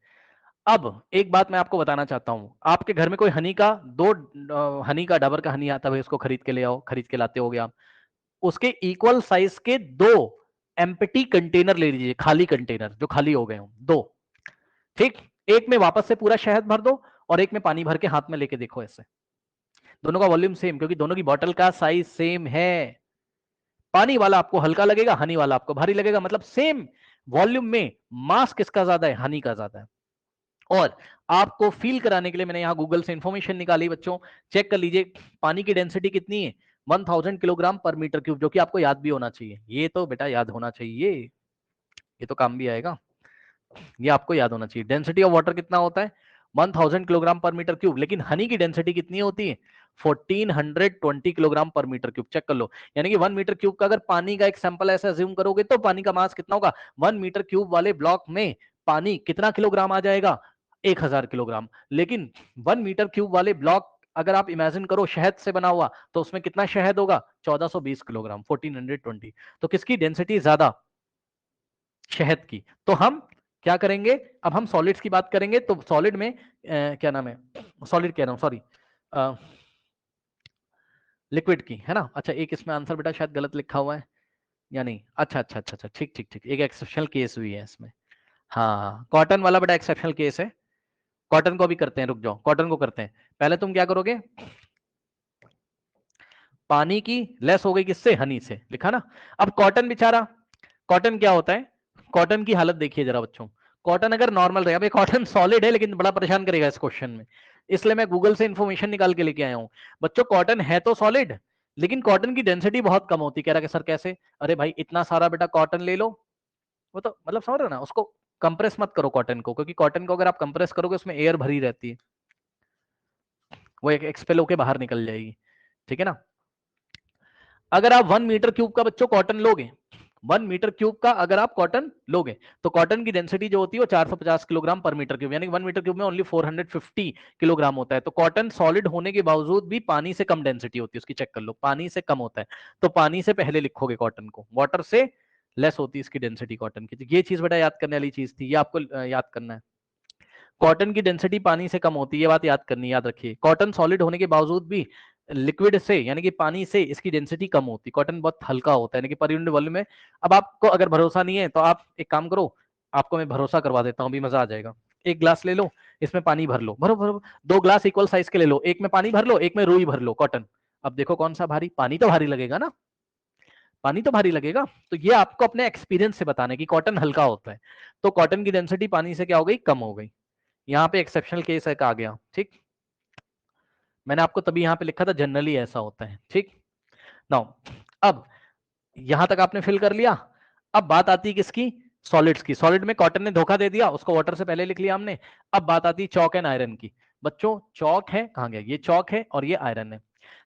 अब एक बात मैं आपको बताना चाहता हूं, आपके घर में कोई हनी का दो, हनी का डाबर का हनी आता है, उसको खरीद के ले आओ, खरीद के लाते होगे आप, उसके इक्वल साइज के दो एम्प्टी कंटेनर ले लीजिए, खाली कंटेनर जो खाली हो गए हो दो, ठीक, एक में वापस से पूरा शहद भर दो और एक में पानी भर के हाथ में लेके देखो, ऐसे दोनों का वॉल्यूम सेम, क्योंकि दोनों की बॉटल का साइज सेम है। पानी वाला आपको हल्का लगेगा, हनी वाला आपको भारी लगेगा, मतलब सेम वॉल्यूम में मास किसका ज्यादा है, हनी का ज्यादा है। और आपको फील कराने के लिए मैंने यहां गूगल से इंफॉर्मेशन निकाली बच्चों, चेक कर लीजिए पानी की डेंसिटी कितनी है, 1000 किलोग्राम पर मीटर क्यूब, जो कि आपको याद भी होना चाहिए, ये तो बेटा याद होना चाहिए, ये तो काम भी आएगा, ये आपको याद होना चाहिए। डेंसिटी ऑफ वाटर कितना होता है, 1000 किलोग्राम पर मीटर क्यूब, लेकिन हनी की डेंसिटी कितनी होती है, 1420 किलोग्राम पर मीटर क्यूब, चेक कर लो। यानी कि 1 मीटर क्यूब का अगर पानी का एक सैंपल ऐसे अज्यूम करोगे तो पानी का मास कितना होगा, 1 मीटर क्यूब वाले ब्लॉक में पानी कितना किलोग्राम आ जाएगा, 1000 किलोग्राम। लेकिन 1 मीटर क्यूब वाले ब्लॉक अगर आप इमेजिन करो शहद से बना हुआ, तो उसमें कितना शहद होगा, 1420 किलोग्राम, 1420। तो किसकी डेंसिटी ज्यादा, शहद की। तो हम क्या करेंगे, अब हम सॉलिड्स की बात करेंगे, तो सॉलिड में क्या नाम है, सॉलिड कह रहा हूं सॉरी, लिक्विड की है ना। अच्छा एक इसमें आंसर बेटा शायद गलत लिखा हुआ है या नहीं, अच्छा अच्छा अच्छा अच्छा, ठीक ठीक ठीक, एक एक्सेप्शनल केस हुई है इसमें, हाँ कॉटन वाला बेटा एक्सेप्शनल केस है, कॉटन को भी करते हैं, रुक जाओ कॉटन को करते हैं। पहले तुम क्या करोगे, पानी की लेस हो गई किससे, हनी से, लिखा ना। अब कॉटन बेचारा, कॉटन क्या होता है, कॉटन की हालत देखिए जरा बच्चों, कॉटन अगर नॉर्मल रहे, अब ये कॉटन सॉलिड है लेकिन बड़ा परेशान करेगा इस क्वेश्चन में, इसलिए मैं गूगल से इंफॉर्मेशन निकाल के लेके आया हूं। बच्चों कॉटन है तो सॉलिड, लेकिन कॉटन की डेंसिटी बहुत कम होती, कह रहा कि सर कैसे, अरे भाई इतना सारा बेटा कॉटन ले लो, वो तो मतलब समझ रहे हो ना, उसको कंप्रेस मत करो कॉटन को, क्योंकि कॉटन को अगर आप कंप्रेस करोगे उसमें एयर भरी रहती है, वो एक एक्सपेल होके बाहर निकल जाएगी, ठीक है ना। अगर आप 1 मीटर क्यूब का बच्चों कॉटन लोगे, 1 मीटर क्यूब का अगर आप कॉटन लोगे तो कॉटन की डेंसिटी जो होती है वो 450 किलोग्राम पर मीटर क्यूब, यानी 1 मीटर क्यूब में ओनली 450 किलोग्राम होता है। तो कॉटन सॉलिड होने के बावजूद भी पानी से कम डेंसिटी होती है उसकी, चेक कर लो, पानी से कम होता है। तो पानी से पहले लिखोगे कॉटन को, वाटर से लेस होती है इसकी डेंसिटी कॉटन की। ये चीज बेटा याद करने वाली चीज थी, ये आपको याद करना है। कॉटन की डेंसिटी पानी से कम होती है, ये बात याद करनी, याद रखिए। कॉटन सॉलिड होने के बावजूद भी लिक्विड से यानी कि पानी से इसकी डेंसिटी कम होती है। कॉटन बहुत हल्का होता है यानी कि पर यूनिट वॉल्यूम में। अब आपको अगर भरोसा नहीं है तो आप एक काम करो, आपको मैं भरोसा करवा देता हूँ, भी मजा आ जाएगा। एक ग्लास ले लो, इसमें पानी भर लो, भरो भरो, 2 ग्लास इक्वल साइज के ले लो, एक में पानी भर लो, एक में रुई भर लो कॉटन। अब देखो कौन सा भारी, पानी तो भारी लगेगा ना, पानी तो भारी लगेगा। तो ये आपको अपने एक्सपीरियंस से बताने की कॉटन हल्का होता है, तो कॉटन की डेंसिटी पानी से क्या हो गई, कम हो गई। यहाँ पे एक्सेप्शनल केस एक आ गया, ठीक। मैंने आपको तभी यहाँ पे लिखा था जनरली ऐसा होता है, ठीक। नाउ अब यहां तक आपने फिल कर लिया। अब बात आती है किसकी, सॉलिड्स की। सॉलिड में कॉटन ने धोखा दे दिया, उसको वाटर से पहले लिख लिया हमने। अब बात आती है चौक एंड आयरन की। बच्चों चौक है, कहां गया, ये चौक है और ये आयरन है।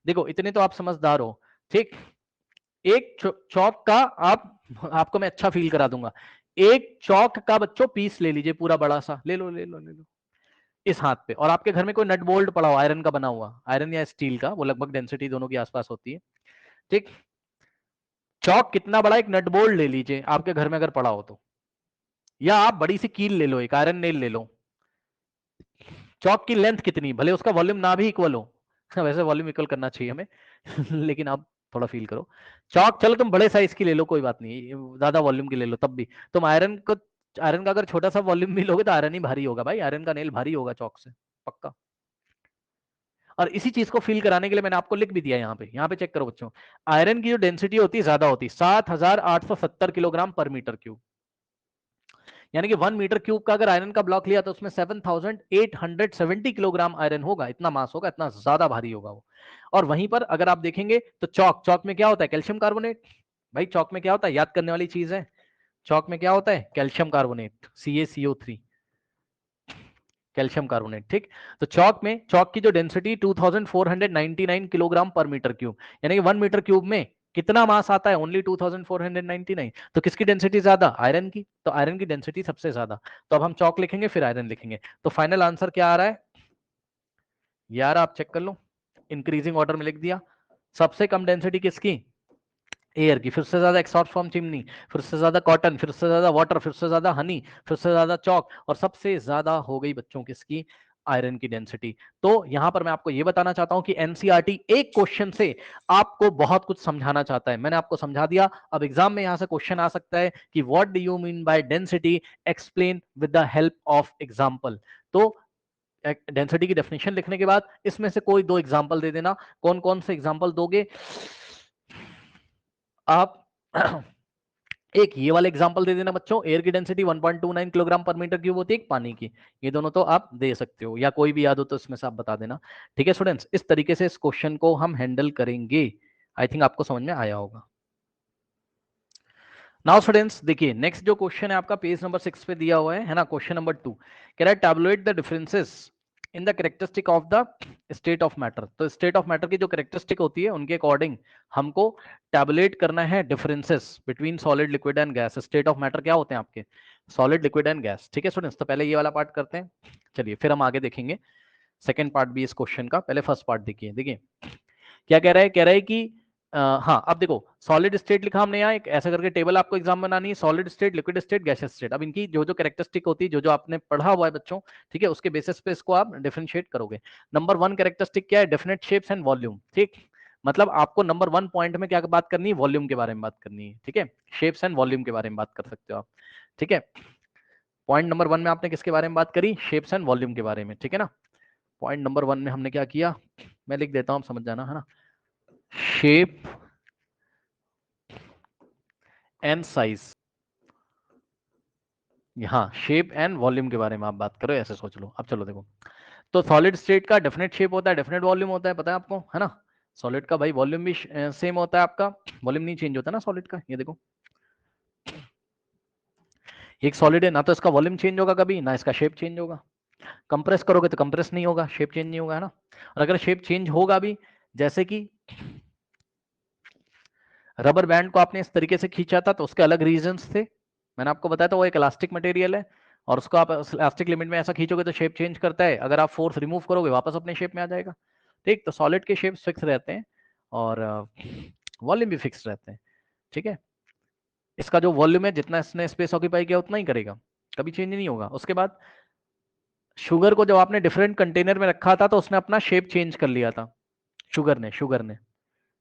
देखो इतने तो आप समझदार हो, ठीक। एक चौक का आपको मैं अच्छा फील करा दूंगा। एक चौक का बच्चों पीस ले लीजिए, पूरा बड़ा सा ले लो, ले लो, ले लो इस हाथ पे। और आपके घर में कोई नट बोल्ट पड़ा हो आयरन का बना हुआ, आयरन या स्टील का, वो लगभग डेंसिटी दोनों के आसपास होती है, ठीक। चौक कितना बड़ा, एक नट बोल्ट ले लीजिए आपके घर में अगर पड़ा हो तो, या आप बड़ी सी कील ले लो, एक आयरन नेल ले लो। चौक की लेंथ कितनी, भले उसका वॉल्यूम ना भी इक्वल हो, वैसे वॉल्यूम इक्वल करना चाहिए हमें लेकिन आप थोड़ा फील करो। चौक चलो तुम बड़े साइज की ले लो, कोई बात नहीं, ज्यादा वॉल्यूम की ले लो, तब भी तुम आयरन का अगर छोटा सा वॉल्यूम भी लोगे तो आयरन ही भारी होगा भाई, आयरन का नेल भारी होगा चौक से, पक्का। और इसी चीज को फील कराने के लिए मैंने आपको लिख भी दिया यहाँ पे चेक करो बच्चों। आयरन की जो डेंसिटी होती है ज्यादा होती है, 7870 किलोग्राम पर मीटर क्यूब। यानी कि 1 मीटर क्यूब का अगर आयरन का ब्लॉक लिया तो उसमें 7870 किलोग्राम आयरन होगा, इतना मास होगा, इतना ज्यादा भारी होगा वो। और वहीं पर अगर आप देखेंगे तो चौक में क्या होता है, कैल्शियम कार्बोनेट। भाई चौक में क्या होता है, याद करने वाली चीज है। चौक में क्या होता है, calcium carbonate, CaCO3, calcium carbonate, ठीक। तो चौक की जो डेंसिटी 2499 किलोग्राम पर मीटर क्यूब, यानी कि 1 मीटर क्यूब में कितना मास आता है, ओनली 2499। तो किसकी डेंसिटी ज्यादा, आयरन की, तो आयरन की डेंसिटी सबसे ज्यादा। तो अब हम चौक लिखेंगे फिर आयरन लिखेंगे, तो फाइनल आंसर क्या आ रहा है यार, आप चेक कर लो, इंक्रीजिंग ऑर्डर में लिख दिया। सबसे कम डेंसिटी किसकी, एयर की, फिर से ज्यादा एक्सॉस्ट फ्रॉम चिमनी, फिर से ज्यादा कॉटन, फिर से ज्यादा वाटर, फिर से ज्यादा हनी, फिर से ज्यादा चौक, और सबसे ज्यादा हो गई बच्चों किसकी, आयरन की डेंसिटी। तो यहां पर मैं आपको यह बताना चाहता हूं कि एनसीईआरटी एक क्वेश्चन से आपको बहुत कुछ समझाना चाहता है। मैंने आपको समझा दिया, अब एग्जाम में यहां से क्वेश्चन आ सकता है कि what do you mean by density, explain with the help of example. तो डेंसिटी की डेफिनेशन लिखने के बाद इसमें से कोई 2 एग्जाम्पल दे देना। कौन कौन से एग्जाम्पल दोगे आप एक ये वाला एग्जांपल दे देना बच्चों, एयर की डेंसिटी 1.29 किलोग्राम पर मीटर क्यूब होती है, एक पानी की। ये दोनों तो आप दे सकते हो, या कोई भी याद हो तो इसमें से आप बता देना। ठीक है स्टूडेंट्स, इस तरीके से इस क्वेश्चन को हम हैंडल करेंगे। आई थिंक आपको समझ में आया होगा। नाउ स्टूडेंट्स देखिए, नेक्स्ट जो क्वेश्चन है आपका पेज नंबर 6 पे दिया हुआ है ना, क्वेश्चन नंबर 2 कह रहा है tabulate the differences in the characteristic of the state of matter. तो स्टेट ऑफ मैटर की जो कैरेक्टरिस्टिक होती है उनके अकॉर्डिंग हमको टैबुलेट करना है differences between solid, liquid and gas. State of matter क्या होते हैं आपके, सॉलिड, लिक्विड एंड गैस। ठीक है स्टूडेंट्स, तो पहले ये वाला पार्ट करते हैं, चलिए फिर हम आगे देखेंगे सेकेंड पार्ट भी इस क्वेश्चन का। पहले फर्स्ट पार्ट देखिए, देखिए क्या कह रहा है कि हाँ अब देखो, सॉलिड स्टेट लिखा हमने यहाँ, एक ऐसा करके टेबल आपको एग्जाम बनानी है, solid state, liquid state, gaseous state. अब इनकी जो जो कैरेक्टरिस्टिक होती है, जो जो आपने पढ़ा हुआ है बच्चों, ठीक है, उसके बेसिस पे इसको आप डिफरेंशिएट करोगे। नंबर 1 कैरेक्टरिस्टिक क्या है, डेफिनेट शेप्स एंड वॉल्यूम, ठीक। मतलब आपको नंबर 1 पॉइंट में क्या बात करनी है, वॉल्यूम के बारे में बात करनी है, ठीक है। शेप्स एंड वॉल्यूम के बारे में बात कर सकते हो आप, ठीक है। पॉइंट नंबर 1 में आपने किसके बारे में बात करी, शेप्स एंड वॉल्यूम के बारे में, ठीक है ना। पॉइंट नंबर 1 में हमने क्या किया, मैं लिख देता हूं, समझ जाना है ना, शेप एंड साइज। हाँ, शेप एंड वॉल्यूम के बारे में आप बात करो, ऐसे सोच लो। अब चलो देखो, तो सॉलिड स्टेट का डेफिनेट शेप होता है, डेफिनेट वॉल्यूम होता है, पता है आपको, है ना। सॉलिड का भाई वॉल्यूम भी सेम होता है आपका, वॉल्यूम नहीं चेंज होता ना सॉलिड का। ये देखो, एक सॉलिड है ना, तो इसका वॉल्यूम चेंज होगा कभी ना, इसका शेप चेंज होगा। कंप्रेस करोगे तो कंप्रेस नहीं होगा, शेप चेंज नहीं होगा, है ना। और अगर शेप चेंज होगा भी, जैसे कि रबर बैंड को आपने इस तरीके से खींचा था तो उसके अलग रीजंस थे, मैंने आपको बताया था वो एक इलास्टिक मटेरियल है, और उसको आप इलास्टिक लिमिट में ऐसा खींचोगे तो शेप चेंज करता है, अगर आप फोर्स रिमूव करोगे वापस अपने शेप में आ जाएगा। ठीक, तो सॉलिड के शेप्स फिक्स रहते हैं और वॉल्यूम भी फिक्स रहते हैं। ठीक है, इसका जो वॉल्यूम है जितना इसने स्पेस ऑक्यूपाई किया उतना ही करेगा, कभी चेंज नहीं होगा। उसके बाद शुगर को जब आपने डिफरेंट कंटेनर में रखा था तो उसने अपना शेप चेंज कर लिया था, शुगर ने,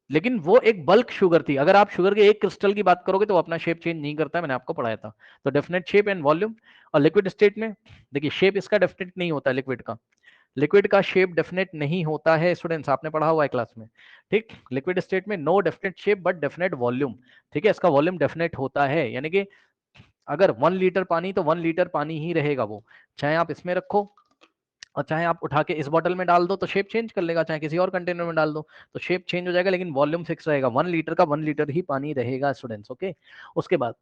लेकिन वो एक बल्क शुगर थी, अगर आप शुगर के एक क्रिस्टल की बात करोगे तो वो अपना शेप चेंज नहीं करता है, मैंने आपको पढ़ाया था। तो डेफिनेट शेप एंड वॉल्यूम। और लिक्विड स्टेट में देखिए शेप इसका डेफिनेट नहीं होता है, लिक्विड का शेप डेफिनेट नहीं होता है स्टूडेंट्स, आपने पढ़ा हुआ है क्लास में। ठीक, लिक्विड स्टेट में no definite shape but definite volume. ठीक है, इसका वॉल्यूम डेफिनेट होता है, यानी कि अगर 1 लीटर पानी तो 1 लीटर पानी ही रहेगा वो, चाहे आप इसमें रखो और चाहे आप उठा के इस बॉटल में डाल दो तो शेप चेंज कर लेगा, चाहे किसी और कंटेनर में डाल दो तो शेप चेंज हो जाएगा, लेकिन वॉल्यूम फिक्स रहेगा, 1 लीटर का 1 लीटर ही पानी रहेगा स्टूडेंट्स। ओके, उसके बाद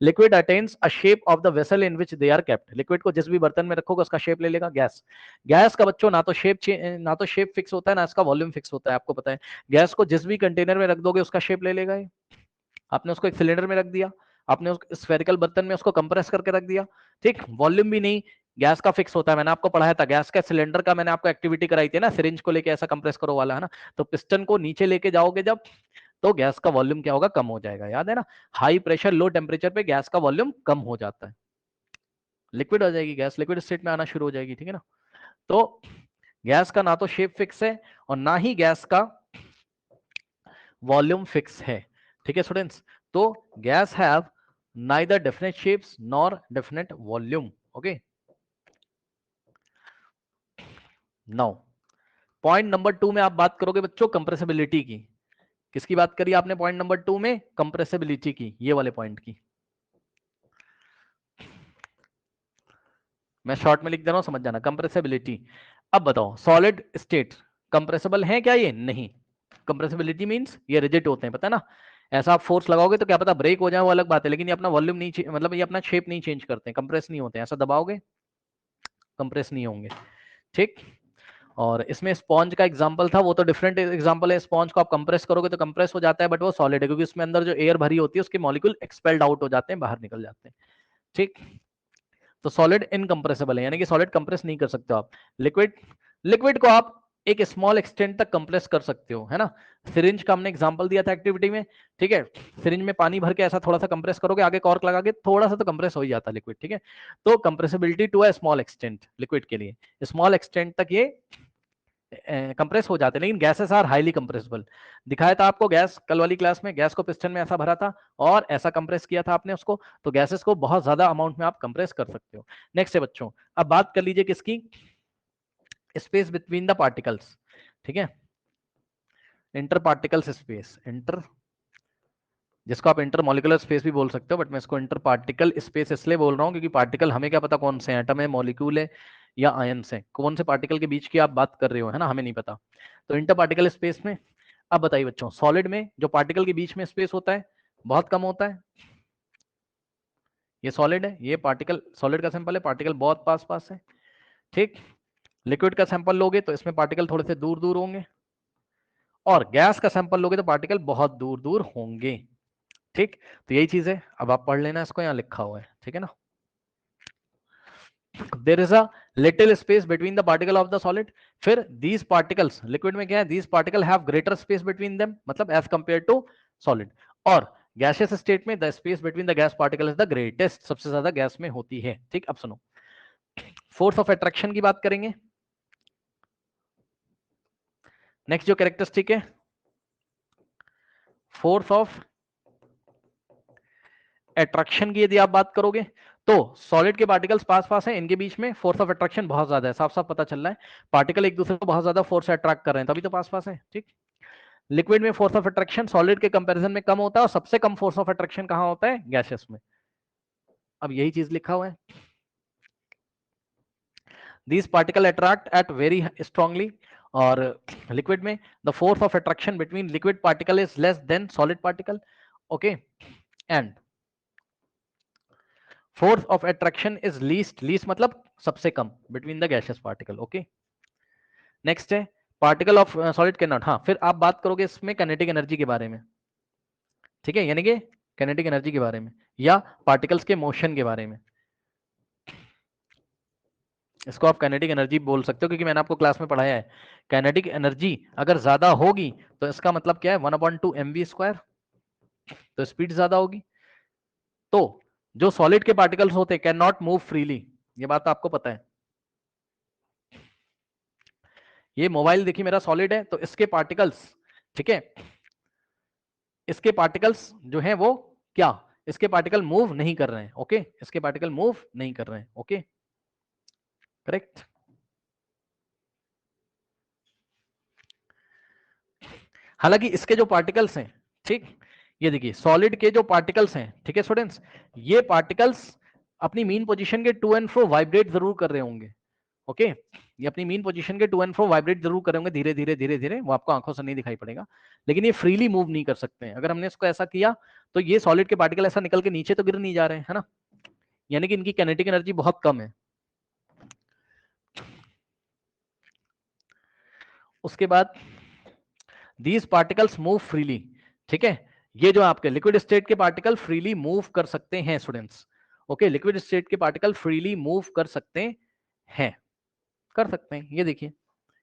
liquid attains a shape of the vessel in which they are kept. Liquid को जिस भी बर्तन में रखोगे उसका शेप ले लेगा। गैस का बच्चों ना तो शेप फिक्स होता है ना इसका वॉल्यूम फिक्स होता है, आपको पता है। गैस को जिस भी कंटेनर में रख दोगे उसका शेप ले लेगा। आपने उसको एक सिलेंडर में रख दिया, आपने उस स्फेरिकल बर्तन में उसको कंप्रेस करके रख दिया, ठीक, वॉल्यूम भी नहीं, गैस का फिक्स होता है, मैंने आपको पढ़ाया था, गैस का सिलेंडर का मैंने आपको एक्टिविटी कराई थी ना, सिरिंज को लेके ऐसा कंप्रेस करो वाला, है ना। तो पिस्टन को नीचे लेके जाओगे जब, तो गैस का वॉल्यूम क्या होगा, कम हो जाएगा, याद है ना। हाई प्रेशर लो टेम्परेचर पे गैस का वॉल्यूम कम हो जाता है, लिक्विड हो जाएगी गैस, लिक्विड स्टेट में आना शुरू हो जाएगी। ठीक है ना, तो गैस का ना तो शेप फिक्स है और ना ही गैस का वॉल्यूम फिक्स है। ठीक है स्टूडेंट्स, तो guys have neither definite shapes nor definite volume. Okay, now point number 2 में आप बात करोगे बच्चों कंप्रेसिबिलिटी की। किसकी बात करी आपने पॉइंट नंबर 2 में? कंप्रेसिबिलिटी की, ये वाले पॉइंट की। मैं शॉर्ट में लिख दे रहा हूं, समझ जाना, कंप्रेसिबिलिटी। अब बताओ सॉलिड स्टेट कंप्रेसिबल है क्या? ये नहीं। कंप्रेसिबिलिटी मींस ये रिजिड होते हैं, पता है ना। ऐसा आप फोर्स लगाओगे तो क्या पता ब्रेक हो जाए, वो अलग बात है, लेकिन ये अपना वॉल्यूम नहीं, मतलब ये अपना शेप नहीं चेंज करते हैं, कंप्रेस नहीं होते हैं। ऐसा दबाओगे कंप्रेस नहीं होंगे। ठीक, और इसमें स्पॉन्ज का एग्जांपल था, वो तो डिफरेंट एग्जांपल है। स्पॉन्ज को आप कंप्रेस करोगे तो कंप्रेस हो जाता है, बट वो सॉलिड है, क्योंकि उसमें अंदर जो एयर भरी होती है उसके मॉलिक्यूल एक्सपेल्ड आउट हो जाते हैं, बाहर निकल जाते हैं। ठीक, तो सॉलिड इनकंप्रेसिबल है, यानी कि सॉलिड कंप्रेस नहीं कर सकते हो आप। लिक्विड, लिक्विड को आप एक स्मॉल एक्सटेंट तक कंप्रेस कर सकते हो, है ना। सिरिंज का हमने एग्जांपल दिया था एक्टिविटी में। ठीक है, सिरिंज में पानी भर के ऐसा थोड़ा सा कंप्रेस करोगे, आगे कॉर्क लगा के थोड़ा सा तो कंप्रेस हो ही जाता है लिक्विड। ठीक है, तो compressibility to a small extent, liquid के लिए स्मॉल एक्सटेंट तक ये कंप्रेस हो जाते हैं, लेकिन गैसेस आर हाईली कंप्रेसिबल। दिखाया था आपको गैस कल वाली क्लास में, गैस को पिस्टन में ऐसा भरा था और ऐसा कंप्रेस किया था आपने उसको, तो गैसेस को बहुत ज्यादा अमाउंट में आप कंप्रेस कर सकते हो। नेक्स्ट है बच्चों, अब बात कर लीजिए किसकी, स्पेस बिटवीन द पार्टिकल्स। ठीक है, इंटर पार्टिकल्स स्पेस, इंटर, जिसको आप इंटर मॉलिक्यूलर स्पेस भी बोल सकते हो, बट मैं इसको इंटर पार्टिकल स्पेस इसलिए बोल रहा हूँ क्योंकि पार्टिकल हमें क्या पता कौन से हैं, एटम है, मॉलिक्यूल है या आयन्स है, कौन से पार्टिकल के बीच की आप बात कर रहे हो, है ना, हमें नहीं पता। तो इंटर पार्टिकल स्पेस में, अब बताइए बच्चों, सॉलिड में जो पार्टिकल के बीच में स्पेस होता है बहुत कम होता है, ये सॉलिड है, ये पार्टिकल सॉलिड का सैंपल है, पार्टिकल बहुत पास पास है। ठीक, लिक्विड का सैंपल लोगे तो इसमें पार्टिकल थोड़े से दूर दूर होंगे, और गैस का सैंपल लोगे तो पार्टिकल बहुत दूर दूर होंगे। ठीक, तो यही चीज है, अब आप पढ़ लेना इसको, यहाँ लिखा हुआ है। ठीक है ना, there is a little space between the particle of the solid, फिर दीज पार्टिकल्स, लिक्विड में क्या है, these particle have greater space between them, मतलब एज कंपेयर टू सॉलिड। और गैसियस स्टेट में the space between the gas particle is the greatest, सबसे ज्यादा gas में होती है। ठीक, अब सुनो, फोर्स ऑफ अट्रैक्शन की बात करेंगे। नेक्स्ट जो कैरेक्टरिस्टिक है, फोर्स ऑफ अट्रैक्शन की यदि आप बात करोगे तो सॉलिड के पार्टिकल्स पास पास हैं, इनके बीच में फोर्स ऑफ अट्रैक्शन बहुत ज्यादा है, साफ साफ पता चल रहा है, पार्टिकल एक दूसरे को बहुत ज्यादा फोर्स से अट्रैक्ट कर रहे हैं, तभी तो पास पास है। ठीक, लिक्विड में फोर्स ऑफ अट्रैक्शन सॉलिड के कंपैरिजन में कम होता है, और सबसे कम फोर्स ऑफ अट्रैक्शन कहां होता है, गैसेस में। अब यही चीज लिखा हुआ है, these particle attract at very strongly, और लिक्विड में the force of attraction between liquid particle is less than solid particle. Okay, and force of attraction is least, least मतलब सबसे कम, between the gaseous particle. Okay, next है particle of solid can not, हाँ फिर आप बात करोगे इसमें काइनेटिक एनर्जी के बारे में। ठीक है, यानी कि काइनेटिक एनर्जी के बारे में या पार्टिकल्स के मोशन के बारे में। इसको आप काइनेटिक एनर्जी बोल सकते हो क्योंकि मैंने आपको क्लास में पढ़ाया है काइनेटिक एनर्जी अगर ज्यादा होगी तो इसका मतलब क्या है 1/2 mv², तो स्पीड ज्यादा होगी। तो जो सॉलिड के पार्टिकल्स होते हैं कैन नॉट मूव फ्रीली, ये बात आपको पता है। ये मोबाइल देखिए मेरा सॉलिड है तो इसके पार्टिकल्स, ठीक है, इसके पार्टिकल्स जो हैं वो क्या, इसके पार्टिकल मूव नहीं कर रहे हैं। ओके, इसके पार्टिकल मूव नहीं कर रहे हैं। Okay, correct. हालांकि इसके जो पार्टिकल्स हैं, ठीक, ये देखिए सॉलिड के जो पार्टिकल्स हैं, ठीक है स्टूडेंट्स, ये पार्टिकल्स अपनी मीन पोजीशन के टू एंड फ्रो वाइब्रेट जरूर कर रहे होंगे। ओके, ये अपनी मीन पोजीशन के टू एंड फ्रो वाइब्रेट जरूर कर रहे होंगे, धीरे धीरे धीरे धीरे, वो आपको आंखों से नहीं दिखाई पड़ेगा, लेकिन ये फ्रीली मूव नहीं कर सकते हैं। अगर हमने इसको ऐसा किया तो ये सॉलिड के पार्टिकल ऐसा निकल के नीचे तो गिर नहीं जा रहे हैं, है ना, यानी कि इनकी काइनेटिक एनर्जी बहुत कम है। उसके बाद दीज पार्टिकल्स मूव फ्रीली, ठीक है, ये जो आपके लिक्विड स्टेट के पार्टिकल फ्रीली मूव कर सकते हैं स्टूडेंट्स। ओके, लिक्विड स्टेट के पार्टिकल फ्रीली मूव कर सकते हैं, कर सकते हैं। ये देखिए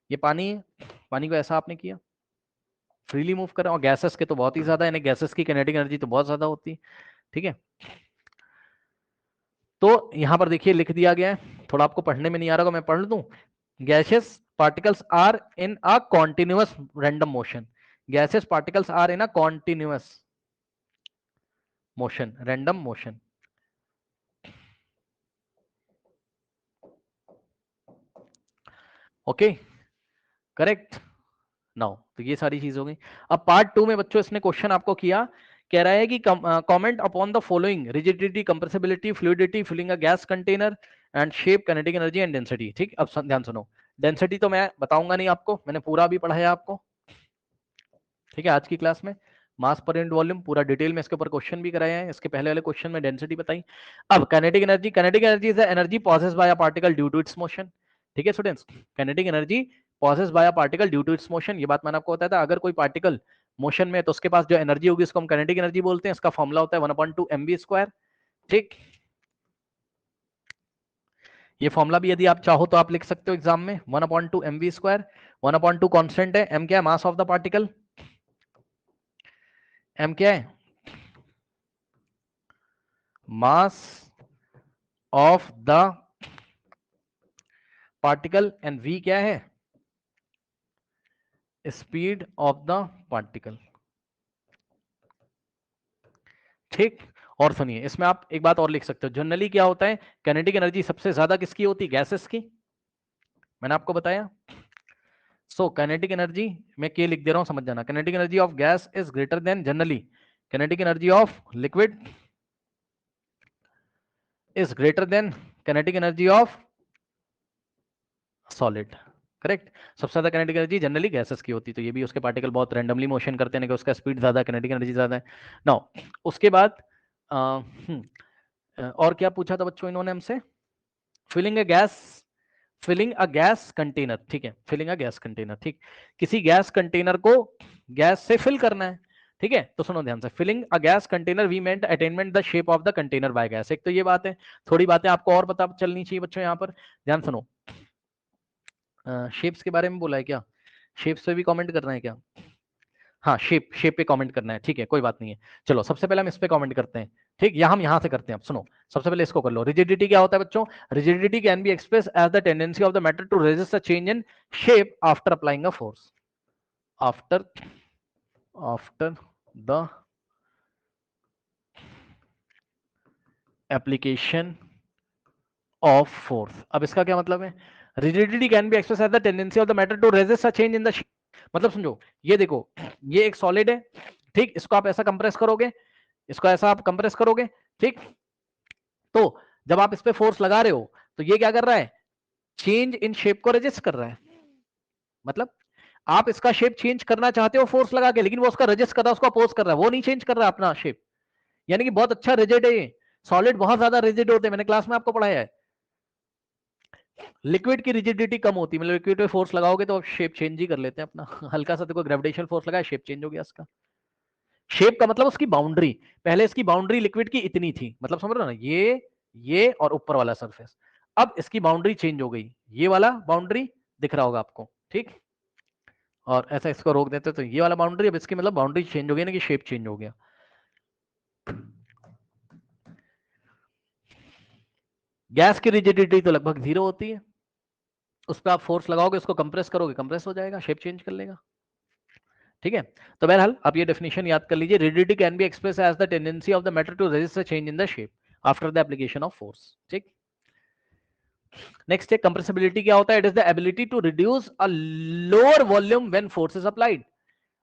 ये पानी है, पानी को ऐसा आपने किया फ्रीली मूव कर रहा है, और गैसेस के तो बहुत ही ज्यादा, यानी गैसेस की काइनेटिक एनर्जी तो बहुत ज्यादा होती है। ठीक है, तो यहां पर देखिए लिख दिया गया है, थोड़ा आपको पढ़ने में नहीं आ रहा होगा, मैं पढ़ दूं। Gases particles are in a continuous random motion, gases particles are in a continuous motion, random motion. Okay, correct. Now तो ये सारी चीज हो गई। अब पार्ट 2 में बच्चों इसने क्वेश्चन आपको किया, कह रहा है कि comment upon the following rigidity, compressibility, fluidity, filling a gas container and shape, kinetic energy and density. ठीक, अब ध्यान सुनो, डेंसिटी तो मैं बताऊंगा नहीं आपको, मैंने पूरा भी पढ़ाया आपको, ठीक है, आज की क्लास में मास पर यूनिट वॉल्यूम पूरा डिटेल में इसके ऊपर क्वेश्चन भी कराए हैं, इसके पहले वाले क्वेश्चन में डेंसिटी बताई। अब kinetic energy, kinetic energy is the energy possessed by a particle due to its motion. ठीक है students, kinetic energy possessed by a particle due to its motion, ये बात मैंने आपको बताया था। अगर कोई पार्टिकल मोशन में है तो उसके पास जो एनर्जी होगी उसको हम काइनेटिक एनर्जी बोलते हैं, इसका फॉर्मूला होता है 1/2 mv²। ठीक, ये फॉर्मूला भी यदि आप चाहो तो आप लिख सकते हो एग्जाम में, 1/2 mv²। 1/2 कांस्टेंट है, m क्या है, mass of the particle, m क्या है, mass of the particle, and v क्या है, स्पीड ऑफ द पार्टिकल। ठीक, और सुनिए इसमें आप एक बात और लिख सकते हो, जनरली क्या होता है, काइनेटिक एनर्जी सबसे ज्यादा किसकी होती है, गैसेस की, मैंने आपको बताया। सो काइनेटिक एनर्जी मैं के लिख दे रहा हूं, समझ जाना, kinetic energy of gas is greater then, generally kinetic energy of liquid is greater then kinetic energy of solid. Correct, सबसे ज्यादा काइनेटिक एनर्जी जनरली गैसेस की होती है, तो ये भी उसके पार्टिकल बहुत रैंडमली मोशन करते हैं कि उसका स्पीड ज्यादा, काइनेटिक एनर्जी ज्यादा है। नाउ उसके बाद और क्या पूछा था बच्चों इन्होंने हमसे, filling a gas, filling a gas container, ठीक है, फिलिंग अ गैस कंटेनर, ठीक, किसी गैस कंटेनर को गैस से फिल करना है। ठीक है, तो सुनो ध्यान से, filling a gas container we meant attainment the shape of the container by gas. एक तो ये बात है, थोड़ी बातें आपको और पता चलनी चाहिए बच्चों, यहाँ पर ध्यान सुनो। शेप्स के बारे में बोला है क्या, शेप्स पे भी कमेंट करना है क्या, हाँ शेप, शेप पे कमेंट करना है, ठीक है कोई बात नहीं है। चलो सबसे पहले हम इस पे कमेंट करते हैं, ठीक, या हम यहां से करते हैं। अब सुनो, सबसे पहले इसको कर लो, रिजिडिटी क्या होता है बच्चों, rigidity can be express as the tendency of the matter to resist a change in shape after applying a force, after after the application of force. अब इसका क्या मतलब है, rigidity can be express as the tendency of the matter to resist a change in the shape, मतलब समझो, ये देखो, ये एक सॉलिड है, ठीक, इसको आप ऐसा कंप्रेस करोगे, इसको ऐसा आप कंप्रेस करोगे, ठीक, तो जब आप इस पे फोर्स लगा रहे हो तो ये क्या कर रहा है, चेंज इन शेप को रेजिस्ट कर रहा है। मतलब आप इसका शेप चेंज करना चाहते हो फोर्स लगा के, लेकिन वो उसका रेजिस्ट कर रहा है, उसको अपोज कर रहा है, वो नहीं चेंज कर रहा है अपना शेप, यानी कि बहुत अच्छा रिजिड है ये। सॉलिड बहुत ज्यादा रिजिड होते हैं, मैंने क्लास में आपको पढ़ाया है। लिक्विड की रिजिडिटी कम होती है, मतलब लिक्विड पे फोर्स लगाओगे तो शेप चेंज ही कर लेते हैं अपना हल्का सा देखो ग्रेविटेशनल फोर्स लगा, शेप चेंज हो गया इसका। शेप का मतलब उसकी बाउंड्री, पहले इसकी बाउंड्री लिक्विड की इतनी थी, मतलब समझ रहे हो ना, ये और ऊपर वाला सरफेस, अब इसकी बाउंड्री चेंज हो गई, ये वाला बाउंड्री दिख रहा होगा आपको, ठीक, और ऐसा इसको रोक देते तो ये वाला बाउंड्री, अब इसकी मतलब बाउंड्री चेंज हो गई ना, कि शेप चेंज हो गया। गैस की रिजिडिटी तो लगभग 0 होती है, उस पर आप फोर्स लगाओगे, उसको कंप्रेस करोगे, कंप्रेस हो जाएगा, शेप चेंज कर लेगा, ठीक है। तो बहरहाल आप ये डेफिनेशन याद कर लीजिए, rigidity can be express as the tendency of the matter to resist a change in the shape after the application of force, ठीक। नेक्स्ट है कंप्रेसिबिलिटी, क्या होता है? It is the ability to reduce a lower volume when force is applied,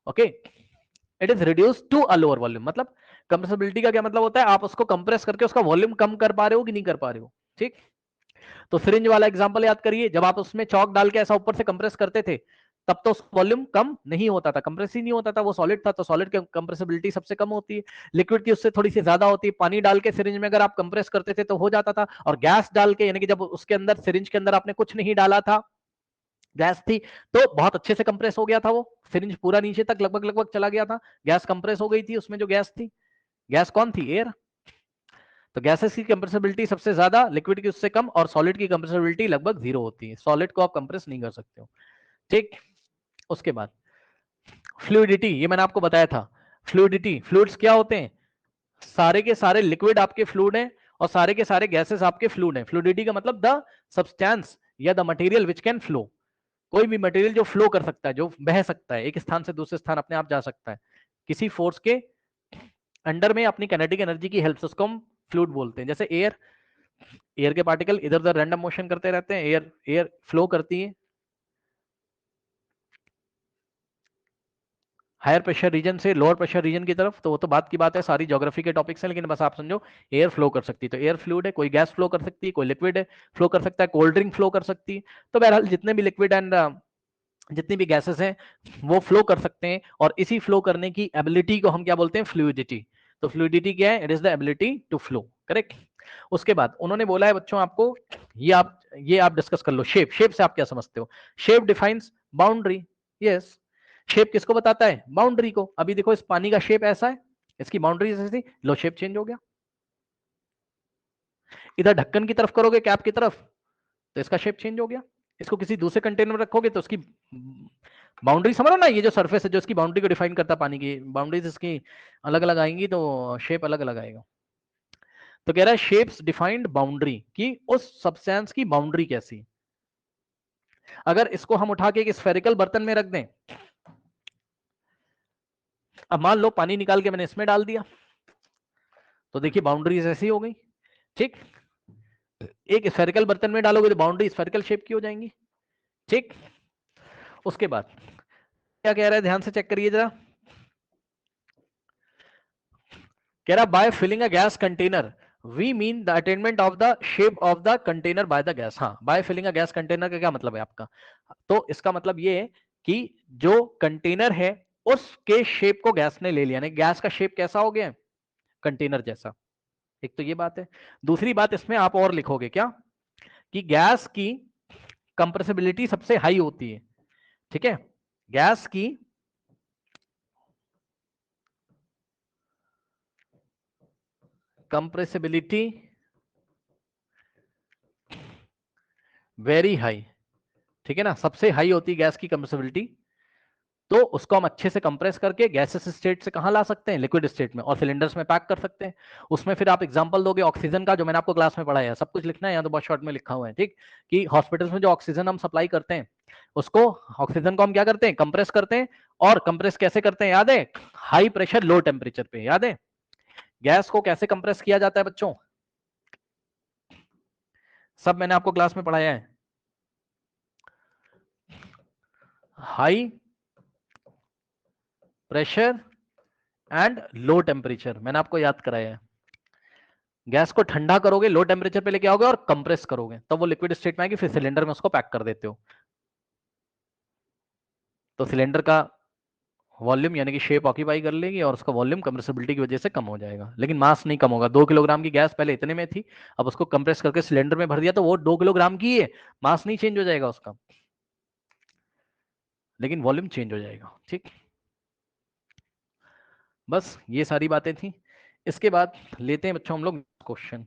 okay, it is reduce to a lower volume, मतलब compressibility का क्या मतलब होता है? आप उसको कंप्रेस करके उसका वॉल्यूम कम कर पा रहे हो कि नहीं कर पा रहे हो, ठीक। तो सिरिंज वाला एग्जांपल याद करिए, जब आप उसमें चौक डाल के ऐसा ऊपर से कंप्रेस करते थे, तब तो वॉल्यूम कम नहीं होता था, कंप्रेस ही नहीं होता था, वो सॉलिड था, तो सॉलिड की कंप्रेसिबिलिटी सबसे कम होती है, लिक्विड की उससे थोड़ी सी ज्यादा होती है। पानी डाल के सिरिंज में अगर आप कंप्रेस करते थे तो हो जाता था, और गैस डाल के, यानी कि जब उसके अंदर सिरिंज के अंदर आपने कुछ नहीं डाला था, गैस थी, तो बहुत अच्छे से कंप्रेस हो गया था, वो सिरिंज पूरा नीचे तक लगभग लगभग चला गया था, गैस कंप्रेस हो गई थी उसमें, जो गैस थी, गैस कौन थी? एयर। तो गैसेस की कंप्रेसिबिलिटी सबसे ज्यादा, लिक्विड की उससे कम, और सॉलिड की कंप्रेसिबिलिटी लगभग 0 होती है, सॉलिड को आप कंप्रेस नहीं कर सकते हो, ठीक। उसके बाद फ्लूइडिटी, ये मैंने आपको बताया था, फ्लूइडिटी, फ्लूइड्स क्या होते हैं? सारे के सारे लिक्विड आपके फ्लूइड हैं, और सारे के सारे गैसेस आपके फ्लूइड हैं। फ्लूइडिटी का मतलब द सब्सटेंस या the material which can flow, कोई भी मटेरियल जो फ्लो कर सकता है, जो बह सकता है, एक स्थान से दूसरे स्थान अपने आप जा सकता है किसी फोर्स के अंडर में, अपनी काइनेटिक एनर्जी की हेल्प से, उसको हम फ्लूइड बोलते हैं। जैसे एयर, एयर के पार्टिकल इधर उधर रैंडम मोशन करते रहते हैं, एयर एयर फ्लो करती है हायर प्रेशर रीजन से लोअर प्रेशर रीजन की तरफ, तो वो तो बात की बात है, सारी ज्योग्राफी के टॉपिक्स हैं, लेकिन बस आप समझो एयर फ्लो कर सकती है, तो एयर फ्लूइड है, कोई गैस फ्लो कर सकती है, कोई लिक्विड है फ्लो कर सकता है, कोल्ड ड्रिंक फ्लो कर सकती है। तो बहरहाल जितने भी लिक्विड एंड जितनी भी गैसेस हैं वो फ्लो कर सकते हैं, और इसी फ्लो करने की एबिलिटी को हम क्या बोलते हैं? फ्लूइडिटी। तो फ्लूइडिटी क्या है? It is the ability to flow, correct. उसके बाद उन्होंने बोला है बच्चों आपको, ये आप डिस्कस कर लो, शेप, शेप से आप क्या समझते हो? Shape defines boundary, yes. Shape किसको बताता है? बाउंड्री को। अभी देखो इस पानी का शेप ऐसा है, इसकी बाउंड्री ऐसी थी, लो शेप चेंज हो गया। इधर ढक्कन की तरफ करोगे, कैप की तरफ, तो इसका शेप चेंज हो गया। इसको किसी दूसरे कंटेनर में रखोगे तो उसकी बाउंड्री, समझ लो ना, ये जो सरफेस है जो इसकी बाउंड्री को डिफाइन करता है, पानी की बाउंड्रीज इसकी अलग अलग आएंगी, तो शेप अलग अलग आएगा। तो कह रहा है शेप्स डिफाइंड बाउंड्री, कि उस सब्सटेंस की बाउंड्री कैसी। अगर इसको हम उठा के एक स्फेरिकल बर्तन में रख दें, अब मान लो पानी निकाल के मैंने इसमें डाल दिया, तो देखिए बाउंड्रीज ऐसी हो गई, ठीक। एक स्फेरिकल बर्तन में डालोगे तो बाउंड्री स्फेरिकल शेप की हो जाएंगी, ठीक। उसके बाद क्या कह रहा है, ध्यान से चेक करिए जरा। कह रहा by filling a gas container we mean the attainment of the shape of the container by the gas. हाँ, by filling a gas container का क्या मतलब है आपका? तो इसका मतलब ये है कि जो कंटेनर है उसके शेप को गैस ने ले लिया, यानी गैस का शेप कैसा हो गया? कंटेनर जैसा। एक तो ये बात है। दूसरी बात इसमें आप और लिखोगे क्या, कि गैस की कंप्रेसिबिलिटी सबसे हाई होती है, ठीक है। गैस की कंप्रेसिबिलिटी वेरी हाई, ठीक है ना, सबसे हाई होती है गैस की कंप्रेसिबिलिटी। तो उसको हम अच्छे से कंप्रेस करके गैसेस स्टेट से कहां ला सकते हैं? लिक्विड स्टेट में, और सिलेंडर्स में पैक कर सकते हैं। उसमें फिर आप एग्जांपल दोगे ऑक्सीजन का, जो मैंने आपको क्लास में पढ़ाया है, सब कुछ लिखना है, यहाँ तो बहुत शॉर्ट में लिखा हुआ है, ठीक। कि हॉस्पिटल्स में जो ऑक्सीजन हम सप्लाई करते हैं, उसको, ऑक्सीजन को हम क्या करते हैं? कंप्रेस करते हैं। और कंप्रेस कैसे करते हैं याद है? हाई प्रेशर लो टेम्परेचर पे, याद है? गैस को कैसे कंप्रेस किया जाता है बच्चों? सब मैंने आपको क्लास में पढ़ाया है। High pressure and low temperature मैंने आपको याद कराया है। गैस को ठंडा करोगे, लो टेम्परेचर पे लेके आओगे और कंप्रेस करोगे, तब वो लिक्विड स्टेट में आएगी, फिर सिलेंडर में उसको पैक कर देते हो। तो सिलेंडर का वॉल्यूम यानी कि शेप ऑक्यूपाई कर लेगी, और उसका वॉल्यूम कंप्रेसिबिलिटी की वजह से कम हो जाएगा, लेकिन मास नहीं कम होगा। 2 किलोग्राम की गैस पहले इतने में थी, अब उसको कंप्रेस करके सिलेंडर में भर दिया तो वो 2 किलोग्राम की है, मास नहीं चेंज हो जाएगा उसका, लेकिन वॉल्यूम चेंज हो जाएगा, ठीक। बस ये सारी बातें थी। इसके बाद लेते हैं बच्चों हम लोग क्वेश्चन।